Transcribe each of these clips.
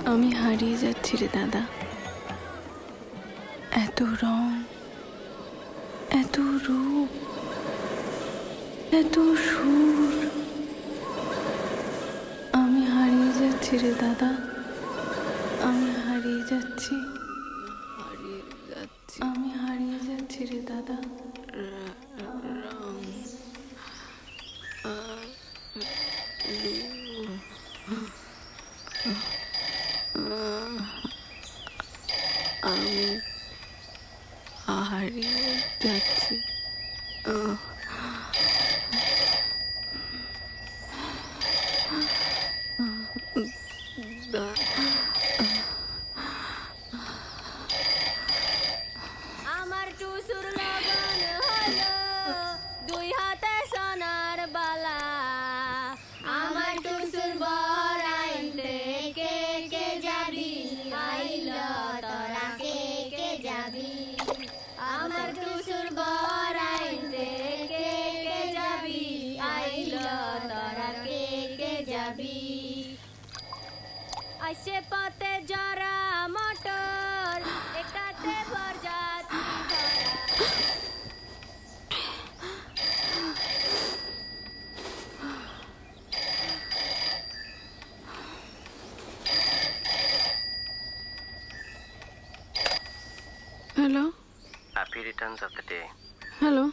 আমি হারিয়ে যাচ্ছি রে দাদা। এত রং, এত রূপ, এত সুর, আমি হারিয়ে যাচ্ছি রে দাদা। আমি হারিয়ে যাচ্ছি, আমি হারিয়ে যাচ্ছি রে দাদা। আমি হারিয়ে যাচ্ছি। আমার টুসুর লগন হলো দুই হাতে সোনার বালা। আমার টুসুর বরাইতে কে কে যাবি, আইল তোরা কে কে যাবি। আমার টুসুর বরাইতে কে কে যাবি, আইল তোরা কে কে যাবি। আসে পথে জরা মোটর, একাতে বরযাত্রী ভরা। Hello, happy Returns of the day. Hello.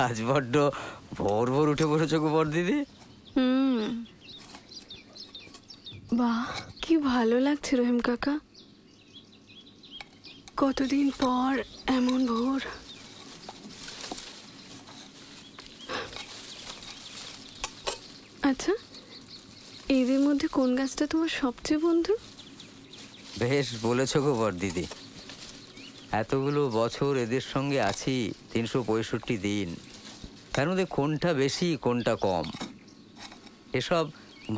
আজ বড্ড ভোর ভোর উঠে পড়েছো গো বড়দিদি। বাহ, কি ভালো লাগছে রহিম কাকা। কতদিন পর এমন ভোর। আচ্ছা, এদের মধ্যে কোন গাছটা তোমার সবচেয়ে বন্ধু? বেশ বলেছো গো বড়দিদি। এতগুলো বছর এদের সঙ্গে আছি, 365 দিন। তার মধ্যে কোনটা বেশি কোনটা কম এসব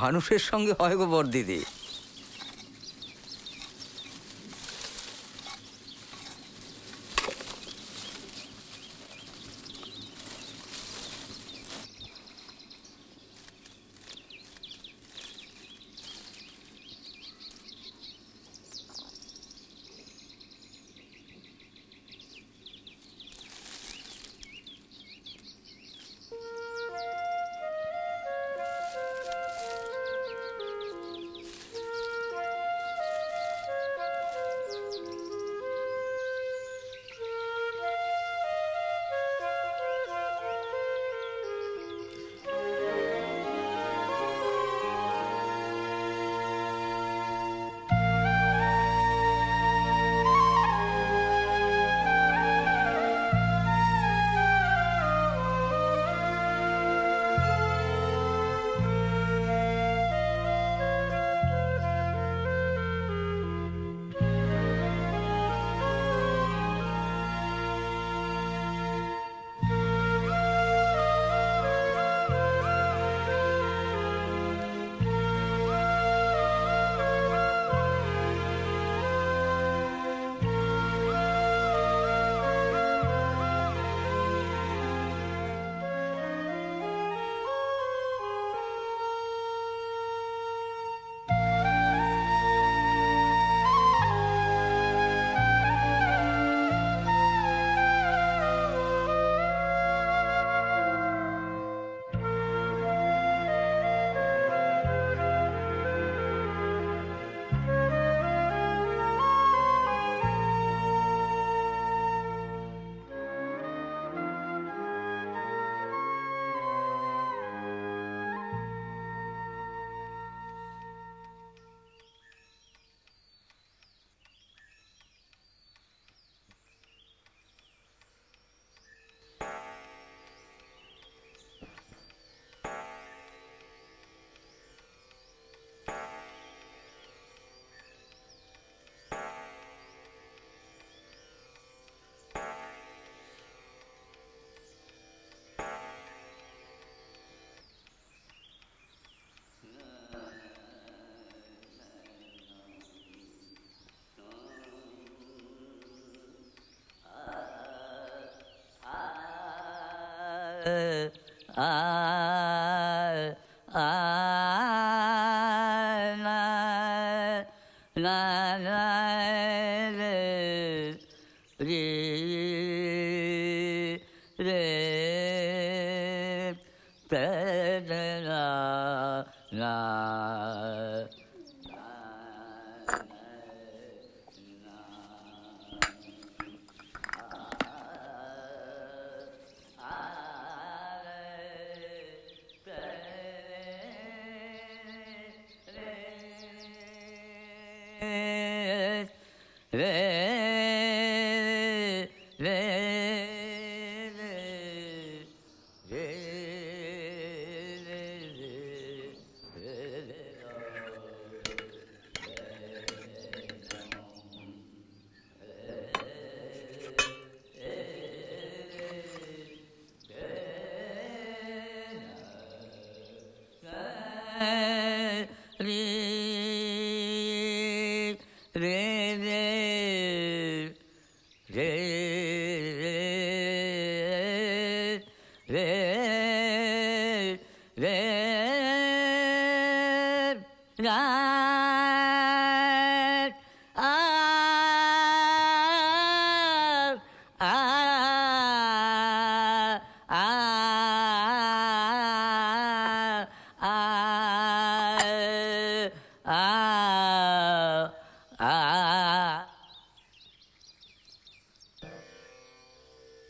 মানুষের সঙ্গে হয় গো বড়দিদি।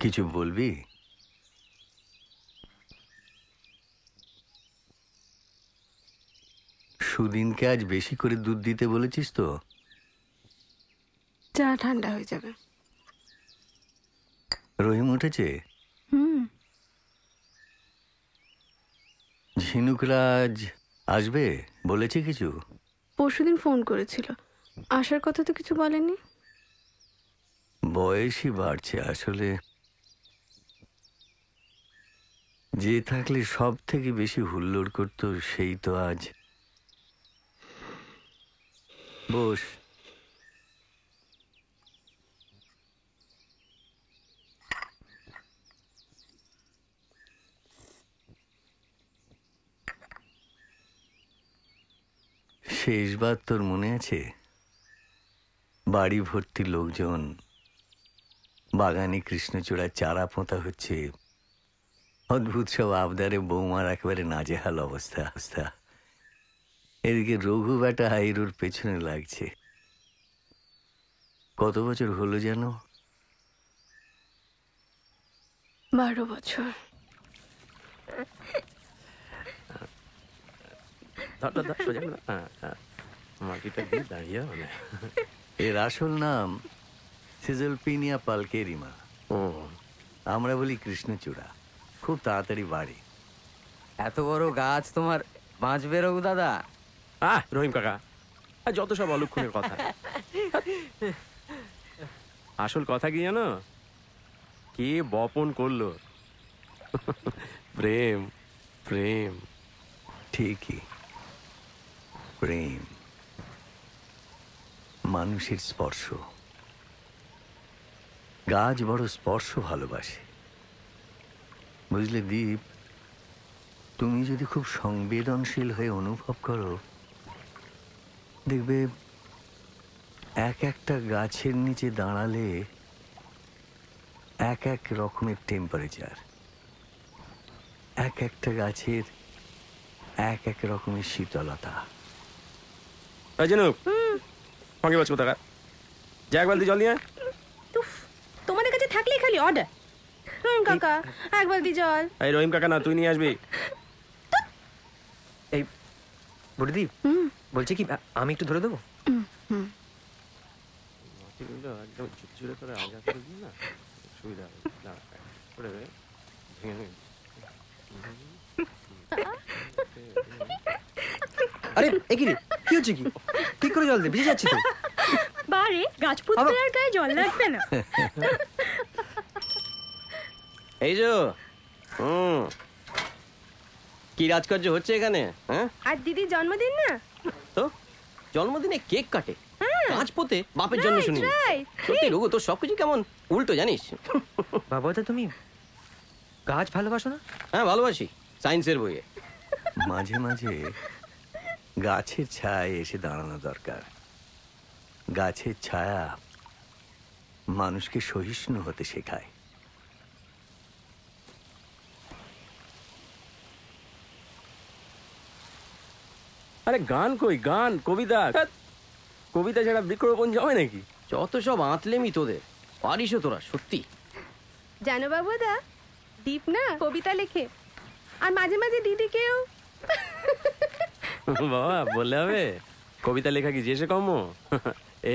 কিছু বলবি? সুদিনকে আজ বেশি করে দুধ দিতে বলেছিস তো? চা ঠান্ডা হয়ে যাবে। রহিম উঠেছে? ঝিনুকরাজ আসবে বলেছে কিছু? পরশুদিন ফোন করেছিল, আসার কথা তো কিছু বলেনি। বয়সই বাড়ছে আসলে। যে থাকলে সব থেকে বেশি হুল্লোড় করতো সেই তো আজ। বস। শেষবার তোর মনে আছে? বাড়ি ভর্তি লোকজন, বাগানে কৃষ্ণচূড়ার চারা পোঁতা হচ্ছে, অদ্ভুত সব আবদারে বৌমার একেবারে নাজেহাল অবস্থা। এদিকে রঘু বেটা হাইরুর পেছনে লাগছে। কত বছর হলো যেন? 12 বছর। এর আসল নাম সিজলপিনিয়া পালকেরিমা। আমরা বলি কৃষ্ণচূড়া। খুব তাড়াতাড়ি বাড়ে। এত বড় গাছ তোমার বাঁচবে রঘু দাদা? রহিম কাকা, যত সব অলক্ষণের কথা। আসল কথা কি জানো? কে বপন করলো? প্রেম। প্রেম ঠিকই, প্রেম, মানুষের স্পর্শ। গাছ বড় স্পর্শ ভালোবাসে, বুঝলে দীপ? তুমি যদি খুব সংবেদনশীল হয়ে অনুভব করো, দেখবে এক একটা গাছের নিচে দাঁড়ালে এক এক রকমের টেম্পারেচার, এক একটা গাছের এক এক রকমের শীতলতা। সঙ্গে বাঁচবো টাকা, যা এক বালতি জল নিয়ে। তোমাদের কাছে থাকলেই খালি অর্ডার। কাকা এক বালতি জল। এই রহিম কাকা না, তুই নিয়ে আসবি। এই বুড়িদীপ বলছি কি, আমি একটু ধরে দেবো? একদম ঝুরঝুরে করে আগা করে দিই না, সুবিধা হবে। আরে কি হচ্ছে? কি ঠিক করে জল দে, ভিজে যাচ্ছি তো। বারে গাছ পুতলে আর গায়ে জল লাগবে না। এই যে কি রাজকার্য হচ্ছে এখানে? হ্যাঁ, আর দিদির জন্মদিন না তো জন্মদিনে কেক কাটে, গাছ পোতে, বাপের জন্য শুনি। সত্যি রঘু, তোর সবকিছু কেমন উল্টো জানিস? বাবা, তুমি গাছ ভালোবাসো না? হ্যাঁ ভালোবাসি, সায়েন্সের বইয়ে। মাঝে মাঝে গাছের ছায়ায় এসে দাঁড়ানো দরকার। গাছের ছায়া মানুষকে সহিষ্ণু হতে শেখায়। আরে গান কই, গান কবিতা, কবিতা ছাড়া বৃক্ষরোপণ জমে নাকি? যত সব আঁতলেমি তোদের, পারিসও তোরা সত্যি। জানো বাবুদা, দীপ না কবিতা লেখে, আর মাঝে মাঝে দিদিকেও। বাবা বললে হবে, কবিতা লেখা কি যেসে কম?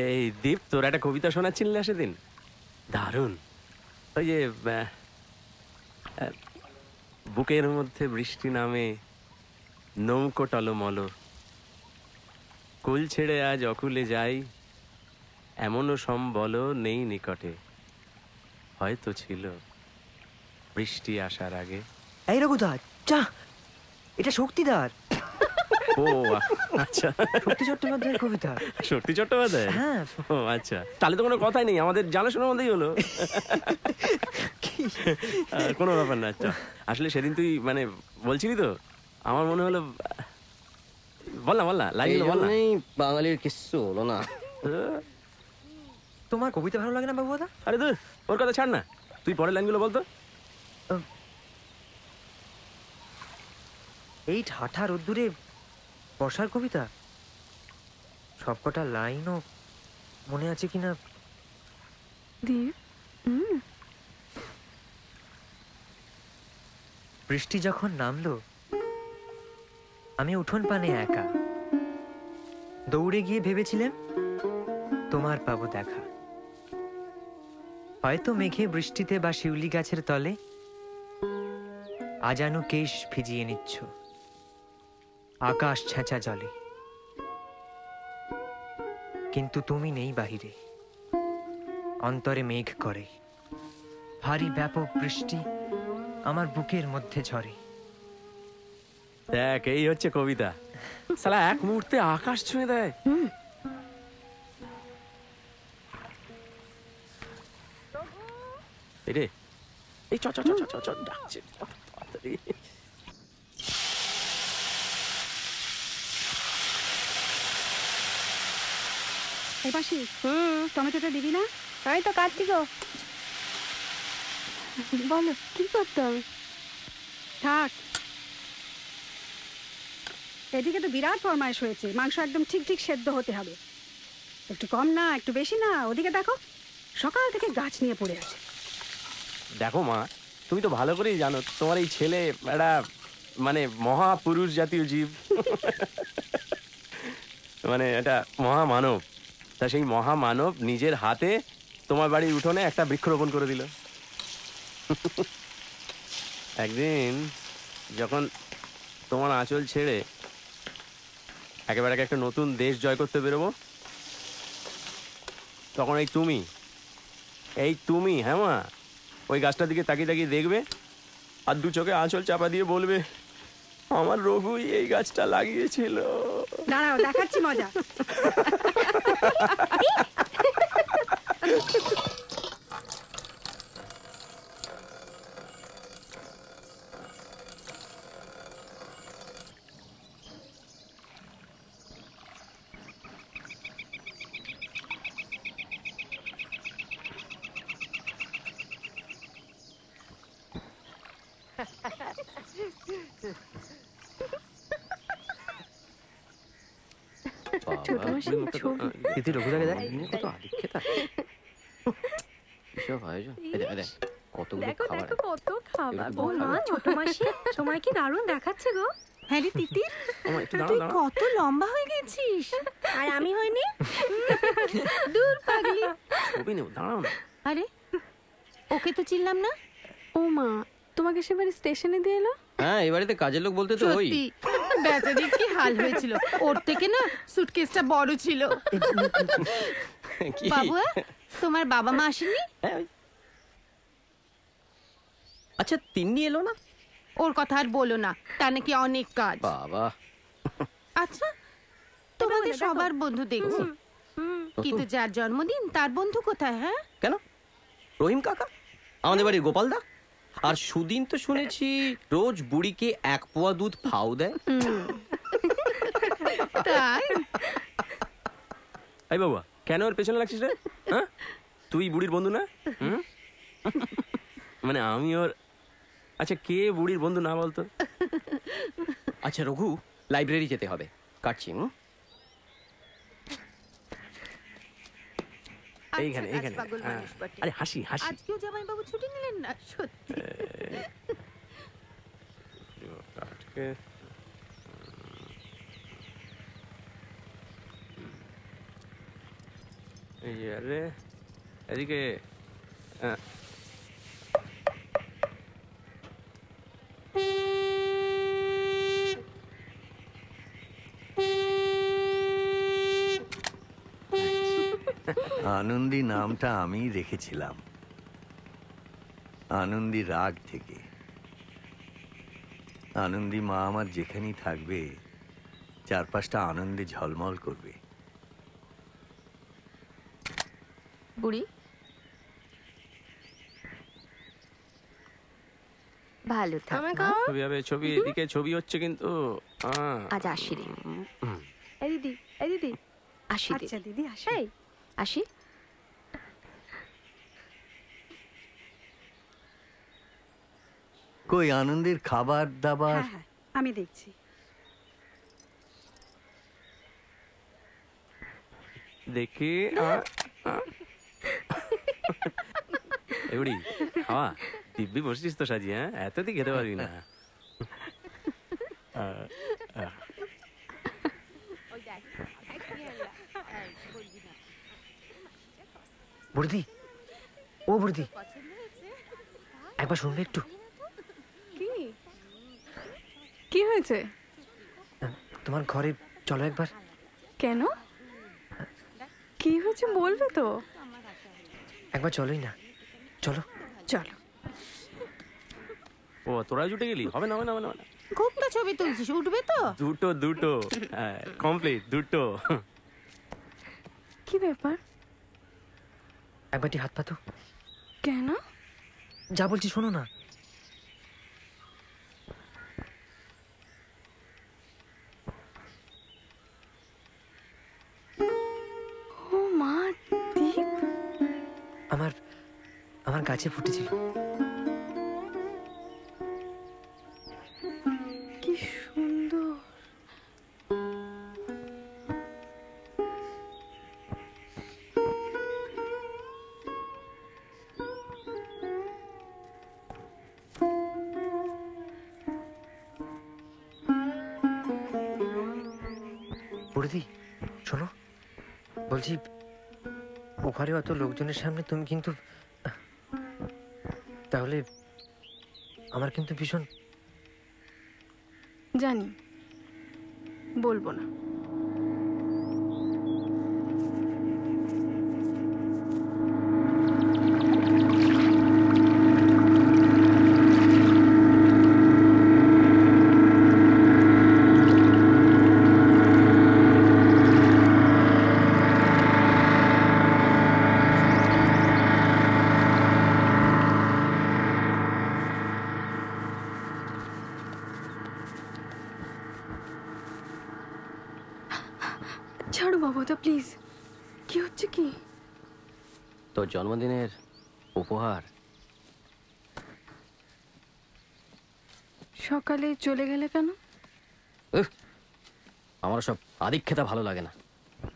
এই দীপ, তোর একটা কবিতা শোনাচ্ছিল না সেদিন, দারুণ। ওই যে বুকের মধ্যে বৃষ্টি নামে, নৌকো টলমল, কুল ছেড়ে আজ অকুলে যাই, এমনও সম্বল নেই নিকটে, হয়তো ছিল বৃষ্টি আসার আগে। এই রঘুদার চা, এটা শক্তিদার। ও আচ্ছা, শক্তি চট্টোপাধ্যায়ের কবিতা। শক্তি চট্টোপাধ্যায়? হ্যাঁ। ও আচ্ছা, তাহলে তো কোনো কথাই নেই, আমাদের জানাশোনার মধ্যেই হলো। কোনো ব্যাপার না। আচ্ছা, আসলে সেদিন তুই মানে বলছিলি তো, আমার মনে হলো, বল না লাইনগুলো বল না। বাঙালির কিচ্ছু হলো না। তোমার কবিতা ভালো লাগে না বাবুদা? আরে দূর, ওর কথা ছাড় না, তুই পরের লাইনগুলো বলতো। এই ঠাঠা রোদ্দুরে বর্ষার কবিতা, সবকটা লাইনও মনে আছে কিনা। দীপ, বৃষ্টি যখন নামলো, আমি উঠোন পানে একা, দৌড়ে গিয়ে ভেবেছিলাম তোমার পাবো দেখা। হয়তো মেঘে বৃষ্টিতে বা শিউলি গাছের তলে আজানু কেশ ভিজিয়ে নিচ্ছ আকাশ ছেঁচা জলে, কিন্তু তুমি নেই বাহিরে, অন্তরে মেঘ করে, ভারী ব্যাপক বৃষ্টি আমার বুকের মধ্যে ঝরে। দেখ, এই হচ্ছে কবিতা, শালা এক মুহূর্তে আকাশ ছুঁয়ে দেয়। এই রে, এই চ ডাকছে। এই পাশি, টমেটোটা দিবি না? আমি তো কাটছি গো। বলো কি করতে হবে? থাক, এদিকে তো বিরাট ফরমাইশ হয়েছে, মাংস একদম ঠিক ঠিক সেদ্ধ হতে হবে, একটু কম না একটু বেশি না। ওদিকে দেখো, সকাল থেকে গাছ নিয়ে পড়ে আছে। দেখো মা, তুমি তো ভালো করেই জানো তোমার এই ছেলে একটা মানে মহাপুরুষ জাতীয় জীব, মানে এটা মহামানব। তা সেই মহামানব নিজের হাতে তোমার বাড়ির উঠোনে একটা বৃক্ষরোপণ করে দিল। একদিন যখন তোমার আঁচল ছেড়ে একেবারে একটা নতুন দেশ জয় করতে বেরোবো, তখন এই তুমি হ্যাঁ মা, ওই গাছটার দিকে তাকিয়ে তাকিয়ে দেখবে, আর দু চোখে আঁচল চাপা দিয়ে বলবে, আমার রঘুই এই গাছটা লাগিয়েছিল। দাঁড়াও, দেখাচ্ছি মজা। ছোট মাসি ছবি। দিদি রঘুদাকে দেখ, কত আদিক্ষেতা, এসব আয়োজন। এই দেখ, কতগুলো দেখো খাবার। দেখো কত খাবার। এগুলো ও মা, ছোট মাসি তোমায় কি দারুণ দেখাচ্ছে গো। হ্যাঁ রে তিতির, আমার একটু তুই দাঁড়া। কত লম্বা হয়ে গেছিস। আর আমি হইনি? দূর পাগলি। ছবি নেব, দাঁড়াও না। আরে ওকে তো চিনলাম না। ও মা, তোমাকে সেবারে স্টেশনে দিয়ে এলো? হ্যাঁ, এই বাড়িতে কাজের লোক বলতে তো ওই। সত্যি বেচারির কি হাল হয়েছিল, ওর থেকে না সুটকেসটা বড় ছিল। কি? বাবু, তোমার বাবা মা আসেনি? হ্যাঁ, ওই। আচ্ছা, তিন্নি এলো না? ওর কথা আর বলো না, তার নাকি অনেক কাজ। বাবা, আচ্ছা, তোমাদের সবার বন্ধু দেখছি, কিন্তু যার জন্মদিন তার বন্ধু কোথায়? হ্যাঁ, কেন? রহিম কাকা, আমাদের বাড়ির গোপালদা। আর সুদিন তো শুনেছি রোজ বুড়িকে 1 পোয়া দুধ ফাও দেয়। তাই এই বাবা, কেন ওর পেছনে লাগছিস রে? হ্যাঁ, তুই বুড়ির বন্ধু না? হুম? মানে আমি ওর, আচ্ছা কে বুড়ির বন্ধু না বলতো? আচ্ছা রঘু, লাইব্রেরি যেতে হবে, কাটছি। এইখানে আচ্ছা, এইখানে পাগল হ্যাঁ। মানুষ বটে। আরে হাসি হাসি। আজকেও জামাইবাবু ছুটি নিলেন না সত্যি। আজকে এই আরে এদিকে হ্যাঁ। আনন্দী নামটা আমিই রেখেছিলাম, আনন্দী রাগ থেকে। আনন্দী মা আমার যেখানেই থাকবে চারপাশটা আনন্দে ঝলমল করবে। বুড়ি ভালো থাক আমায় মা। খাও। ছবি হবে, ছবি এদিকে ছবি হচ্ছে কিন্তু আজ আসি রে, এই দিদি, এই দিদি, আসি রে। আচ্ছা দিদি আসি। এই আসি। কই আনন্দের খাবার দাবার? হ্যাঁ হ্যাঁ আমি দেখছি। দেখি এগুড়ি খাওয়া দিব্যি বসছিস তো সাজি, হ্যাঁ এত তুই খেতে পারবি না। বুড়দি, ও বুড়দি, একবার শুনবে একটু? কি কি হয়েছে? তোমার ঘরে চলো একবার। কেন, কি হয়েছে বলবে তো? একবার চলোই না, চলো। চলো। ও তোরা জুটে গেলি? হবে না হবে না হবে না হবে না। খুব তো ছবি তুলছিস, উঠবে তো? দুটো দুটো কমপ্লিট দুটো। কি ব্যাপার? একবারটি হাত পাতো। কেন? যা বলছি শোনো না। ও মা, দীপ আমার আমার গাছে ফুটেছিল। কি সুন্দর। বুড়দি শোনো, বলছি ও ঘরে অত লোকজনের সামনে তুমি কিন্তু, তাহলে আমার কিন্তু ভীষণ। জানি, বলবো না। ছাড়ো বাবা, ওটা প্লিজ। কি হচ্ছে কি? তোর জন্মদিনের উপহার। সকালে চলে গেলে কেন? আমার সব আদিক্ষেতা ভালো লাগে না।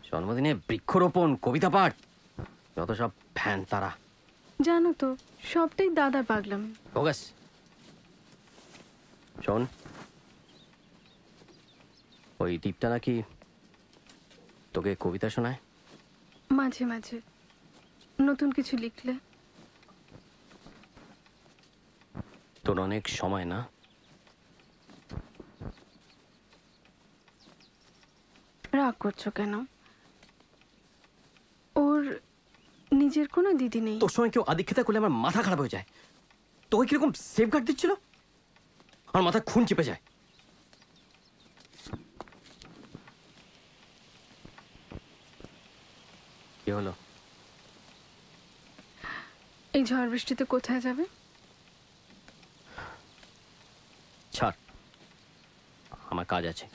জন্মদিনে বৃক্ষরোপণ, কবিতা পাঠ, যত সব ফ্যান তারা। জানো তো, সবটাই দাদার পাগলাম। ফোকাস। শোন, ওই দ্বীপটা নাকি তোকে কবিতা শোনায়। মাঝে মাঝে নতুন কিছু লিখলে। তোর অনেক সময় না? রাগ করছো কেন? ওর নিজের কোনো দিদি নেই। তোর সময় কেউ আদিক্ষেতা করলে আমার মাথা খারাপ হয়ে যায়। তোকে কিরকম সেফগার্ড দিচ্ছিল, আমার মাথা খুন চেপে যায়। কি হলো? এই ঝড় বৃষ্টিতে কোথায় যাবে? আমার কাজ আছে।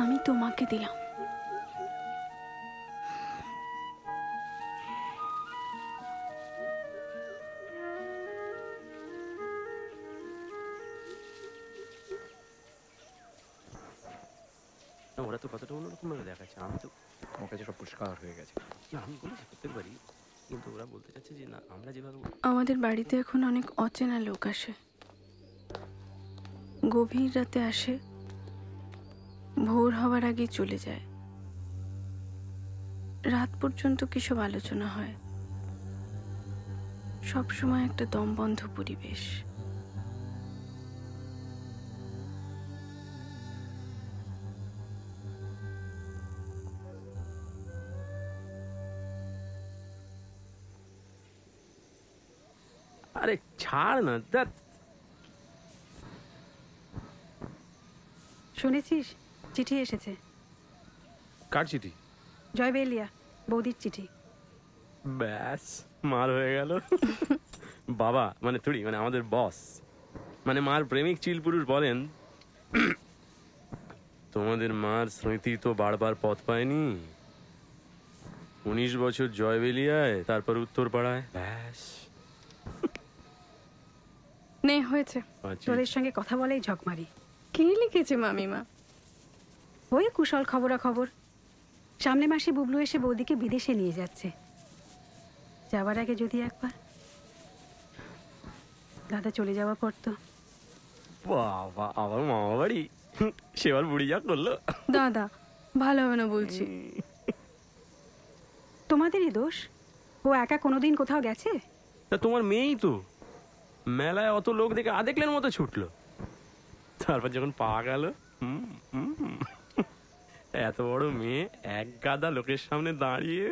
আমি তোমাকে দিলাম। না, ওরা তো কতটা অন্যরকম ভাবে দেখাচ্ছে। আমি তো আমার কাছে সব পরিষ্কার হয়ে গেছে। আমি বলেছি করতে পারি, কিন্তু ওরা বলতে চাচ্ছে যে না, আমরা যেভাবে আমাদের বাড়িতে এখন অনেক অচেনা লোক আসে, গভীর রাতে আসে, ভোর হওয়ার আগেই চলে যায়। রাত পর্যন্ত কিসব আলোচনা হয়, সব সময় একটা দমবন্ধ পরিবেশ। আরে ছাড় না। ধ্যাৎ। শুনেছিস চিঠি এসেছে? কার চিঠি? জয়বেলিয়া বৌদির চিঠি। ব্যাস, মার হয়ে গেল। বাবা মানে তুই, মানে আমাদের বস, মানে মার প্রেমিক চিল পুরুষ বলেন, তোমাদের মার স্মৃতি তো বারবার পথ পায়নি। 19 বছর জয়বেলিয়ায়, তারপর উত্তর পাড়ায়। ব্যাস, নে হয়েছে। আচ্ছা। তোদের সঙ্গে কথা বলেই ঝক মারি। কে লিখেছে মামিমা? ওই কুশল খবরাখবর। সামনে মাসে বুবলু এসে বৌদিকে বিদেশে নিয়ে যাচ্ছে। যাবার আগে যদি একবার দাদা চলে যাওয়ার পর তো। বাবা, আবার মামা বাড়ি, সেবার বুড়ি যা করলো। দাদা ভালো হবে না বলছি। তোমাদেরই দোষ। ও একা কোনোদিন কোথাও গেছে? তা তোমার মেয়েই তো মেলায় অত লোক দেখে আদেকলের মতো ছুটলো, তারপর যখন পাওয়া গেল, এত বড় মেয়ে এক গাদা লোকের সামনে দাঁড়িয়ে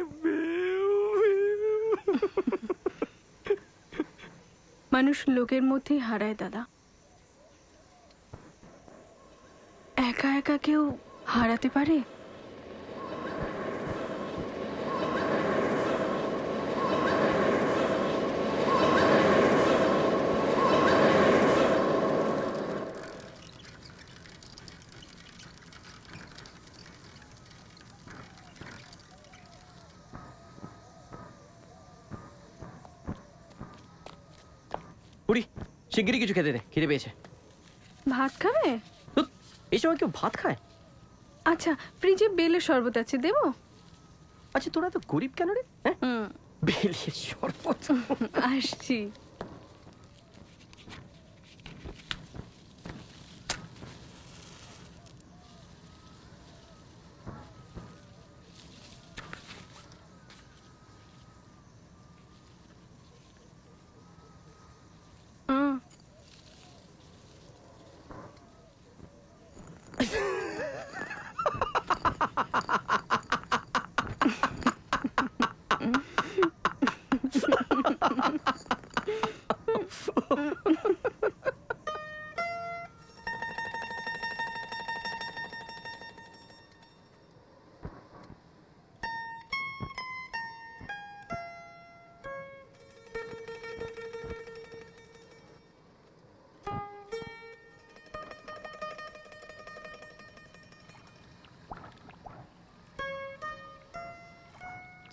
মানুষ লোকের মধ্যেই হারায় দাদা, একা একা কেউ হারাতে পারে? বুড়ি শিগগিরই কিছু খেতে দে, খিদে পেয়েছে। ভাত খাবে? ধুৎ, এই সময় কেউ ভাত খায়? আচ্ছা ফ্রিজে বেলের শরবত আছে, দেবো? আচ্ছা তোরা তো গরিব কেন রে? হ্যাঁ, বেলের শরবত। আসছি।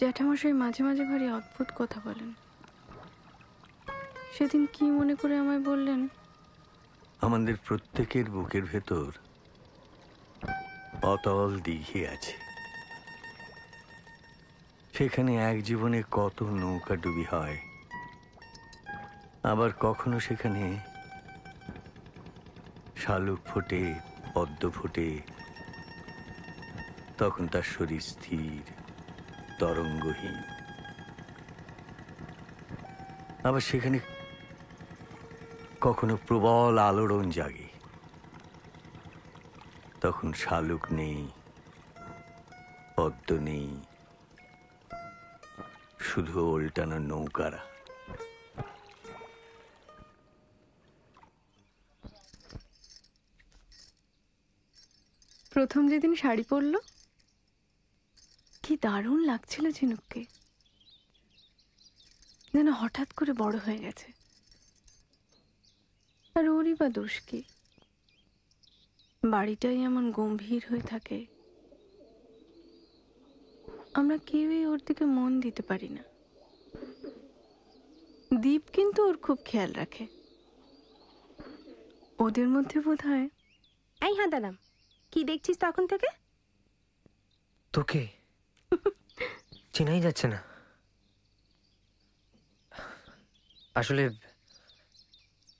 জ্যাঠামশাই মাঝে মাঝে ভারী অদ্ভুত কথা বলেন। সেদিন কি মনে করে আমায় বললেন, আমাদের প্রত্যেকের বুকের ভেতর অতল দিঘি আছে, সেখানে এক জীবনে কত নৌকা ডুবি হয়, আবার কখনো সেখানে শালুক ফোটে, পদ্ম ফোটে, তখন তার শরীর স্থির তরঙ্গহীন। আবার সেখানে কখনো প্রবল আলোড়ন জাগে, তখন শালুক নেই, পদ্ম নেই, শুধু ওল্টানো নৌকারা। প্রথম যেদিন শাড়ি পরলো কি দারুণ লাগছিল ঝিনুককে, যেন হঠাৎ করে বড় হয়ে গেছে। আর ওরই বা দোষ কি? বাড়িটাই এমন গম্ভীর হয়ে থাকে, আমরা কেউই ওর দিকে মন দিতে পারি না। দীপ কিন্তু ওর খুব খেয়াল রাখে। ওদের মধ্যে বোধ হয়। এই হ্যাঁ দাদাম, কি দেখছিস তখন থেকে? তোকে চেনাই যাচ্ছে না। আসলে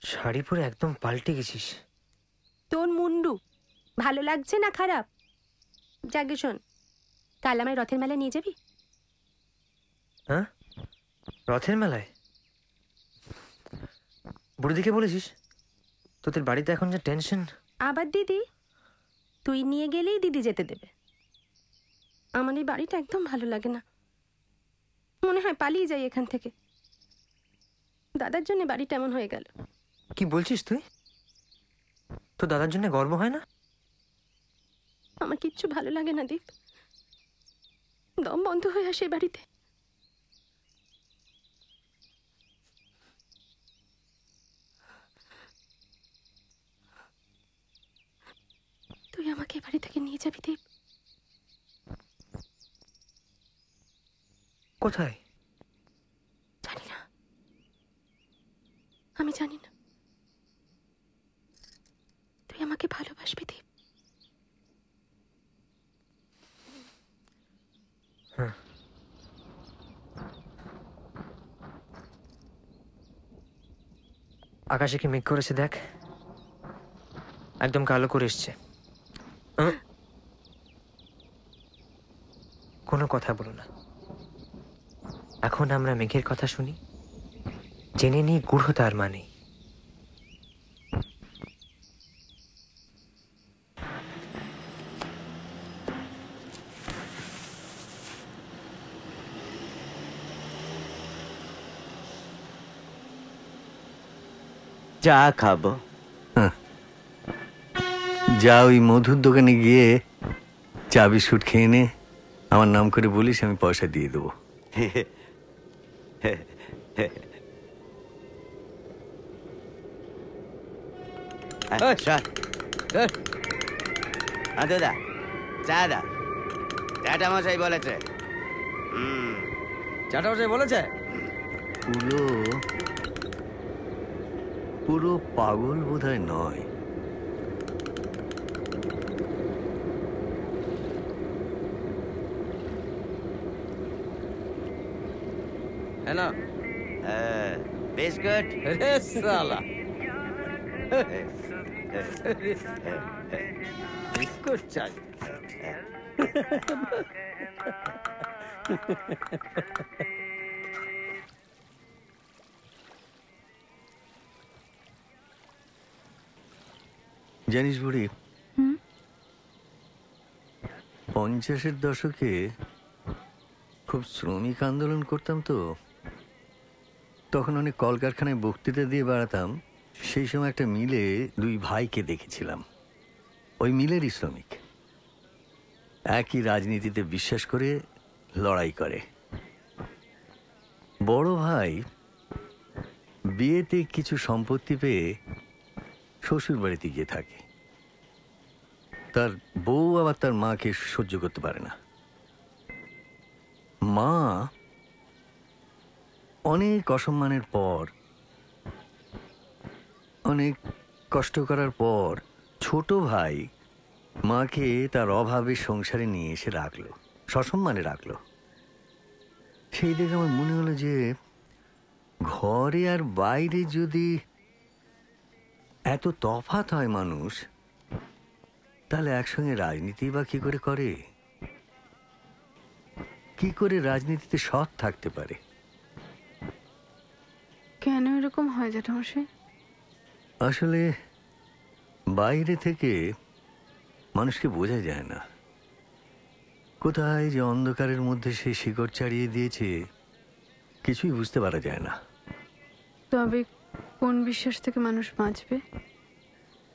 শাড়ি পরে একদম পাল্টে গেছিস। তোর মুন্ডু ভালো লাগছে না খারাপ? যাকে শোন, কাল আমায় রথের মেলায় নিয়ে যাবি? হ্যাঁ, রথের মেলায়? বুড়িদিকে বলেছিস? তোদের বাড়িতে এখন যে টেনশন। আবার দিদি? তুই নিয়ে গেলেই দিদি যেতে দেবে। আমার এই বাড়িটা একদম ভালো লাগে না, মনে হয় পালিয়ে যাই এখান থেকে। দাদার জন্য বাড়িটা এমন হয়ে গেল। কি বলছিস তুই? তোর দাদার জন্য গর্ব হয় না? আমার কিচ্ছু ভালো লাগে না দীপ, দম বন্ধ হয়ে আসে বাড়িতে। তুই আমাকে বাড়ি থেকে নিয়ে যাবি দীপ? কোথায়? জানি না, আমি জানি না। তুই আমাকে ভালোবাসবি দীপ? হ্যাঁ। আকাশে কি মেঘ করেছে দেখ, একদম কালো করে এসছে। কোনো কথা বলো না। এখন আমরা মেঘের কথা শুনি, জেনে নিই গূঢ় তার মানে। চা খাবো? যা ওই মধুর দোকানে গিয়ে চা বিস্কুট খেয়ে নে, আমার নাম করে বলিস, আমি পয়সা দিয়ে দেবো। দাদা চা দা, চাটা মশাই বলেছে। চাটা মশাই বলেছে? পুরো পুরো পাগল বোধহয় নয়। Hello, biscuit? রে সালা, বিস্কুট চাই? জানিস বুড়ি, 50-এর দশকে খুব শ্রমিক আন্দোলন করতাম তো, তখন অনেক কলকারখানায় বক্তৃতা দিয়ে বেড়াতাম। সেই সময় একটা মিলে দুই ভাইকে দেখেছিলাম, ওই মিলেরই শ্রমিক, একই রাজনীতিতে বিশ্বাস করে লড়াই করে। বড় ভাই বিয়েতে কিছু সম্পত্তি পেয়ে শ্বশুর বাড়িতে গিয়ে থাকে। তার বউ আবার তার মাকে সহ্য করতে পারে না। মা অনেক অসম্মানের পর, অনেক কষ্ট করার পর ছোট ভাই মাকে তার অভাবে সংসারে নিয়ে এসে রাখলো, সসম্মানে রাখলো। সেই দেখে আমার মনে হলো যে ঘরে আর বাইরে যদি এত তফাৎ হয় মানুষ, তাহলে একসঙ্গে রাজনীতি বা কি করে করে? কি করে রাজনীতিতে সৎ থাকতে পারে? কেন এরকম হয় জ্যাঠামশাই? আসলে বাইরে থেকে মানুষকে বোঝা যায় না, কোথায় যে অন্ধকারের মধ্যে সে শিকড় ছাড়িয়ে দিয়েছে কিছুই বুঝতে পারা যায় না। তবে কোন বিশ্বাস থেকে মানুষ বাঁচবে?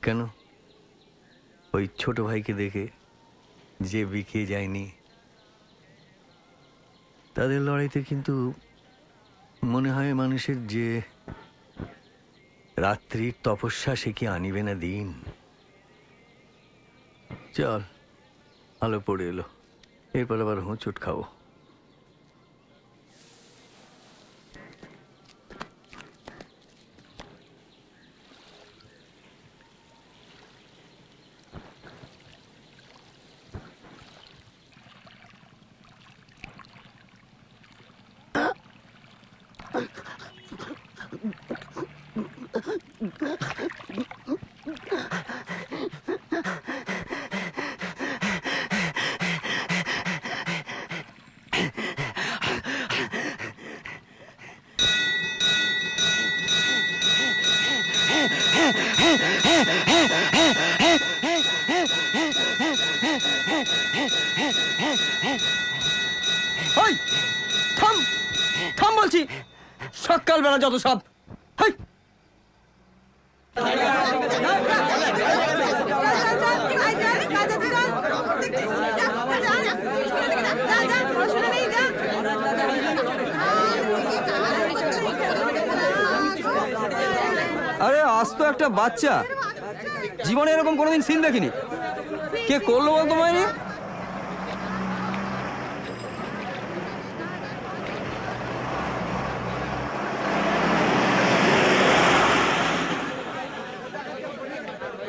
কেন? ওই ছোট ভাইকে দেখে যে বিকে যায়নি, তাদের লড়াইতে কিন্তু মনে হয় মানুষের যে রাত্রির তপস্যা সে কি আনিবে না দিন। চল, আলো পড়ে এলো, এরপর আবার হোঁচট খাবো। ওই থাম, থাম বলছি। সকালবেলা যত সব। হেই! আরে আজ তো একটা বাচ্চা, জীবনে এরকম কোনোদিন সিন দেখিনি। কে করলো বলতো মাইনি?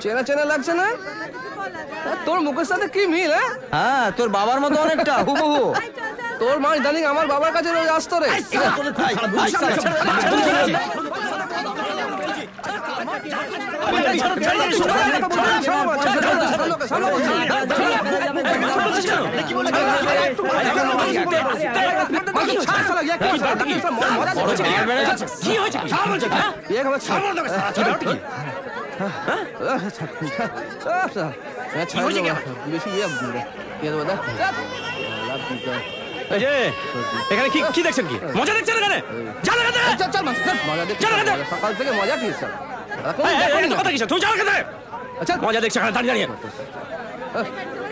চেনা চেনা লাগছে না? তোর মুখের সাথে কি মিল? হ্যাঁ, তোর বাবার মতো অনেকটা হুবহু। তোর মা ইদানিং আমার বাবার কাছে রোজ আসতো রে। এখানে কি কি দেখছেন? কি মজা দেখছেন এখানে? সকাল থেকে মজা কি? কথা কি? তুই চল এখানে। আচ্ছা, মজা দেখছ এখানে দাঁড়িয়ে দাঁড়িয়ে?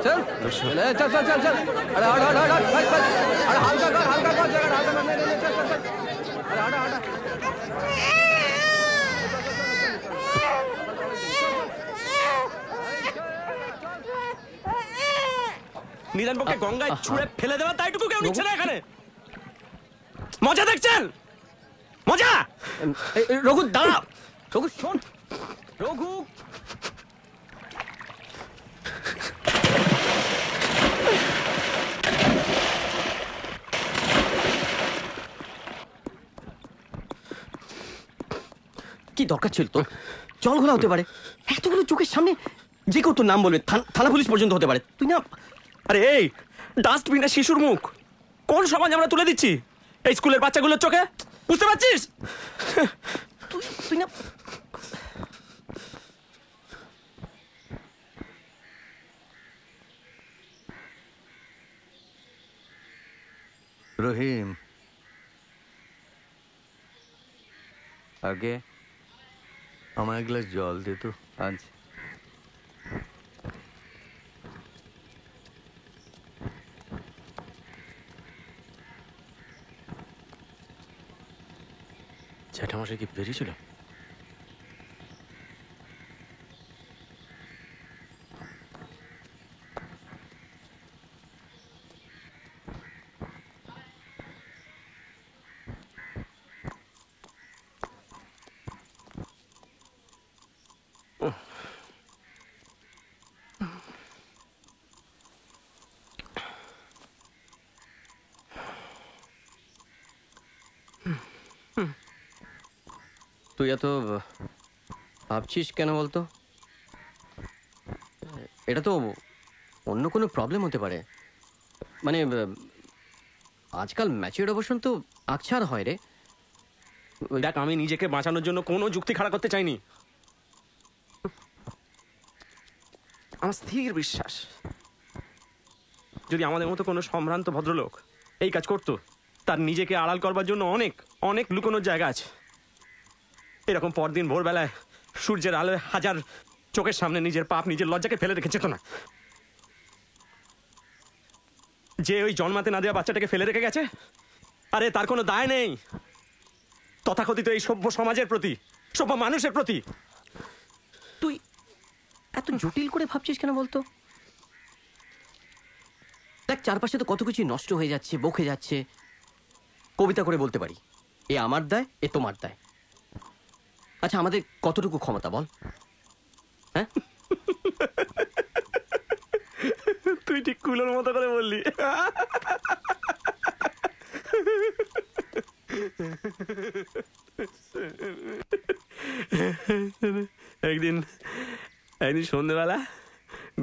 চল চল চল চল চল। আরে হাট হাট হাট হাট হাট। আরে হালকা কর, হালকা কর, জায়গা হালকা কর। চল চল চল। আরে হাট হাট। নিদানবকে গঙ্গায় ছুঁড়ে ফেলে দেওয়া, তাইটুকু কেউ নিচ্ছে না এখানে। মজা দেখছেন? মজা? রঘু দাঁড়া, রঘু শোন, রঘু। কি দরকার ছিল তো? জল ঘোলা হতে পারে, এতগুলো চোখের সামনে যে কেউ তোর নাম বলবে, থানা পুলিশ পর্যন্ত হতে পারে। তুই না, আরে এই ডাস্টবিনে শিশুর মুখ কোন সমাজ আমরা তুলে দিচ্ছি এই স্কুলের বাচ্চাগুলোর চোখে? বুঝতে পারছিস? তুই না। রহিম, আগে আমার এক গ্লাস জল দে তো। আচ্ছা। জ্যাঠামশাই কি বেরিয়েছিল? তুই এত ভাবছিস কেন বলতো? এটা তো অন্য কোনো প্রবলেম হতে পারে। মানে আজকাল ম্যাচিউর অবসর তো আকছার হয় রে। দেখ, আমি নিজেকে বাঁচানোর জন্য কোনো যুক্তি খাড়া করতে চাইনি। আমার স্থির বিশ্বাস, যদি আমাদের মতো কোনো সম্ভ্রান্ত ভদ্রলোক এই কাজ করতো, তার নিজেকে আড়াল করবার জন্য অনেক অনেক লুকোনোর জায়গা আছে। এরকম পরদিন ভোরবেলায় সূর্যের আলোয় হাজার চোখের সামনে নিজের পাপ, নিজের লজ্জাকে ফেলে রেখে যেত না। যে ওই জন্মাতে না দেওয়া বাচ্চাটাকে ফেলে রেখে গেছে, আরে তার কোনো দায় নেই তথাকথিত এই সভ্য সমাজের প্রতি, সভ্য মানুষের প্রতি। তুই এত জটিল করে ভাবছিস কেন বলতো? দেখ, চারপাশে তো কত কিছু নষ্ট হয়ে যাচ্ছে, বকে যাচ্ছে। কবিতা করে বলতে পারি, এ আমার দায়, এ তোমার দায়। আচ্ছা, আমাদের কতটুকু ক্ষমতা বল? হ্যাঁ, তুই ঠিক কুলোর মতো করে বললি। একদিন সন্ধ্যেবেলা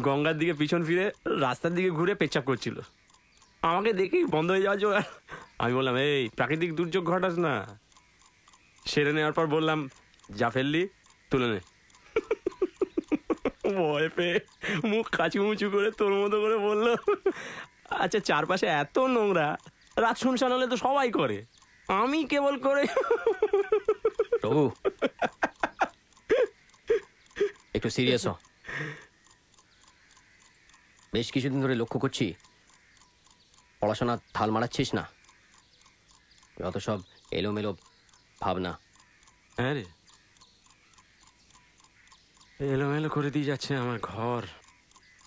গঙ্গার দিকে পিছন ফিরে রাস্তার দিকে ঘুরে পেচ্ছাপ করছিল। আমাকে দেখেই বন্ধ হয়ে যাওয়া জোগাড়। আমি বললাম, এই প্রাকৃতিক দুর্যোগ ঘটাস না। সেরে নেওয়ার পর বললাম, যা ফেললি তুলে নে। ভয় পেয়ে মুখ কাচুমুচু করে তোর মতো করে বললো, আচ্ছা চারপাশে এত নোংরা, রাত শুনশান হলে তো সবাই করে, আমি কেবল করে। প্রভু, একটু সিরিয়াস হ। বেশ কিছুদিন ধরে লক্ষ্য করছি পড়াশোনা ঢাল মারাচ্ছিস না, যত সব এলোমেলো ভাবনা। হ্যাঁ রে, এলোমেলো করে দিয়ে যাচ্ছে আমার ঘর,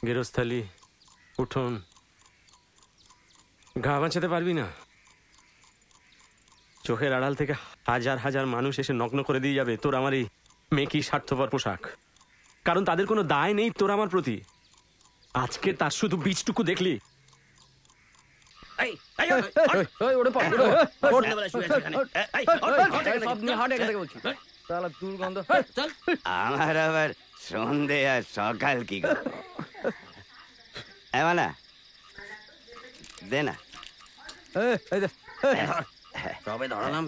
গেরস্থালি, উঠোন। গা বাঁচাতে পারবি না। চোখের আড়াল থেকে হাজার হাজার মানুষ এসে নগ্ন করে দিয়ে যাবে তোর আমার এই মেকি স্বার্থপর পোশাক। কারণ তাদের কোনো দায় নেই তোর আমার প্রতি। আজকে তার শুধু বীজটুকু দেখলি। আমার আবার সন্ধে আর সকাল কি গো? না দে না, তবে ধরালাম।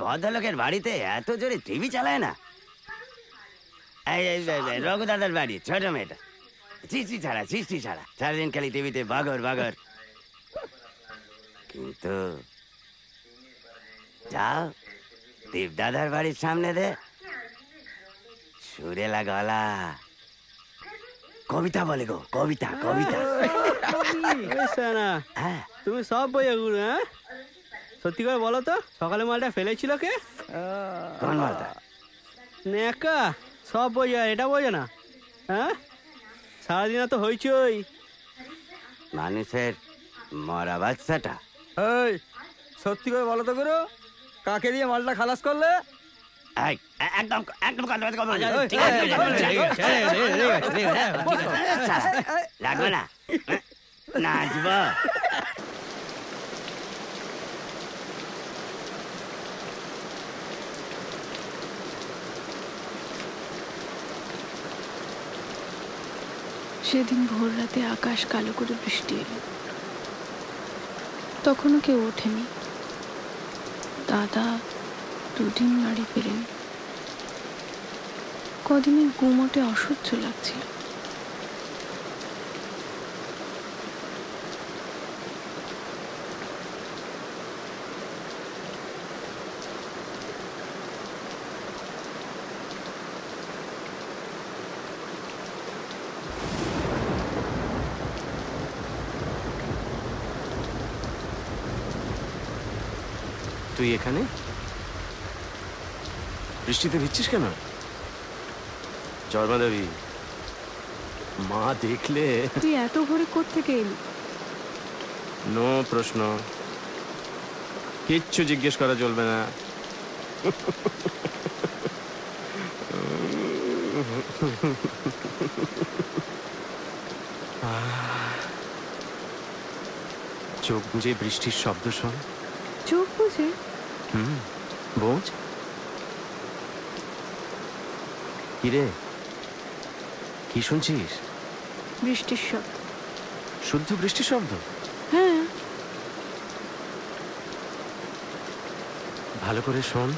ভদ্রলোকের বাড়িতে এত জোরে টিভি চালায় না। রঘু দাদার বাড়ি ছোট মেয়েটা সৃষ্টি ছাড়া সারাদিন খালি টিভিতে বাগর বাগর। কিন্তু যাও দীপ দাদার বাড়ির সামনে দে, সুরেলা গলা কবিতা বলে গো, কবিতা কবিতা। তুমি সব বইয়া গুরু? হ্যাঁ, সত্যি করে বলো তো, সকালে মালটা ফেলেছিল কে? কোন মালটা? নেকা সব বোঝা, এটা বোঝে না? হ্যাঁ, সারাদিন তো হইচই। মানুষের মরা বাচ্চাটা। এই সত্যি করে বলো তো গুরু, কাকে দিয়ে মালটা খালাস করলে? একদম একদম লাগবে না, নাচব। সেদিন ভোর রাতে আকাশ কালো করে বৃষ্টি এলো। তখনও কেউ ওঠেনি। দাদা দুদিন বাড়ি ফেরেন। কদিনের গুমোটে অসহ্য লাগছিল। তুই এখানে বৃষ্টিতে ভিজছিস কেন? জন্মা দেবী, মা দেখলে। তুই এত ভোরে কোত্থেকে এলি? নো প্রশ্ন, কিচ্ছু জিজ্ঞেস করা চলবে না। চোখ বুঝে বৃষ্টির শব্দ শোন। চোখ বুঝে? বোঝ। কিরে, কি শুনছিস? বৃষ্টির শব্দ। শুদ্ধ বৃষ্টির শব্দ? হ্যাঁ। ভালো করে শোন,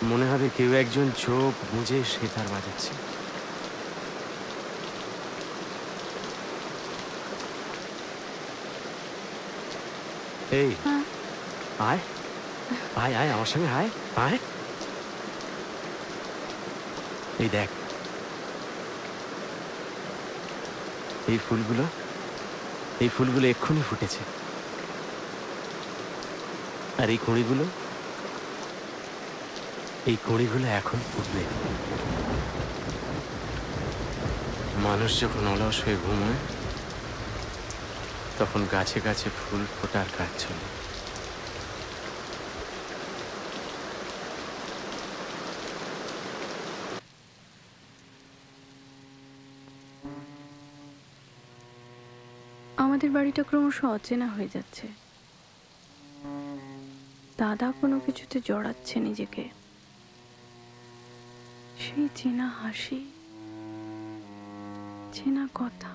মনে হবে কেউ একজন চোখ বুঝে সেতার বাজাচ্ছে। এই আয় আয় আয় আমার সঙ্গে আয় আয়। এই দেখ, এই ফুলগুলো এক্ষুনি ফুটেছে। আর এই কুঁড়িগুলো এখন ফুটবে। মানুষ যখন অলস হয়ে ঘুমায় তখন গাছে গাছে ফুল ফোটার কাজ চলে। আমাদের বাড়িটা ক্রমশ অচেনা হয়ে যাচ্ছে। দাদা কোনো কিছুতে জড়াচ্ছে নিজেকে। সেই চেনা হাসি, চেনা কথা,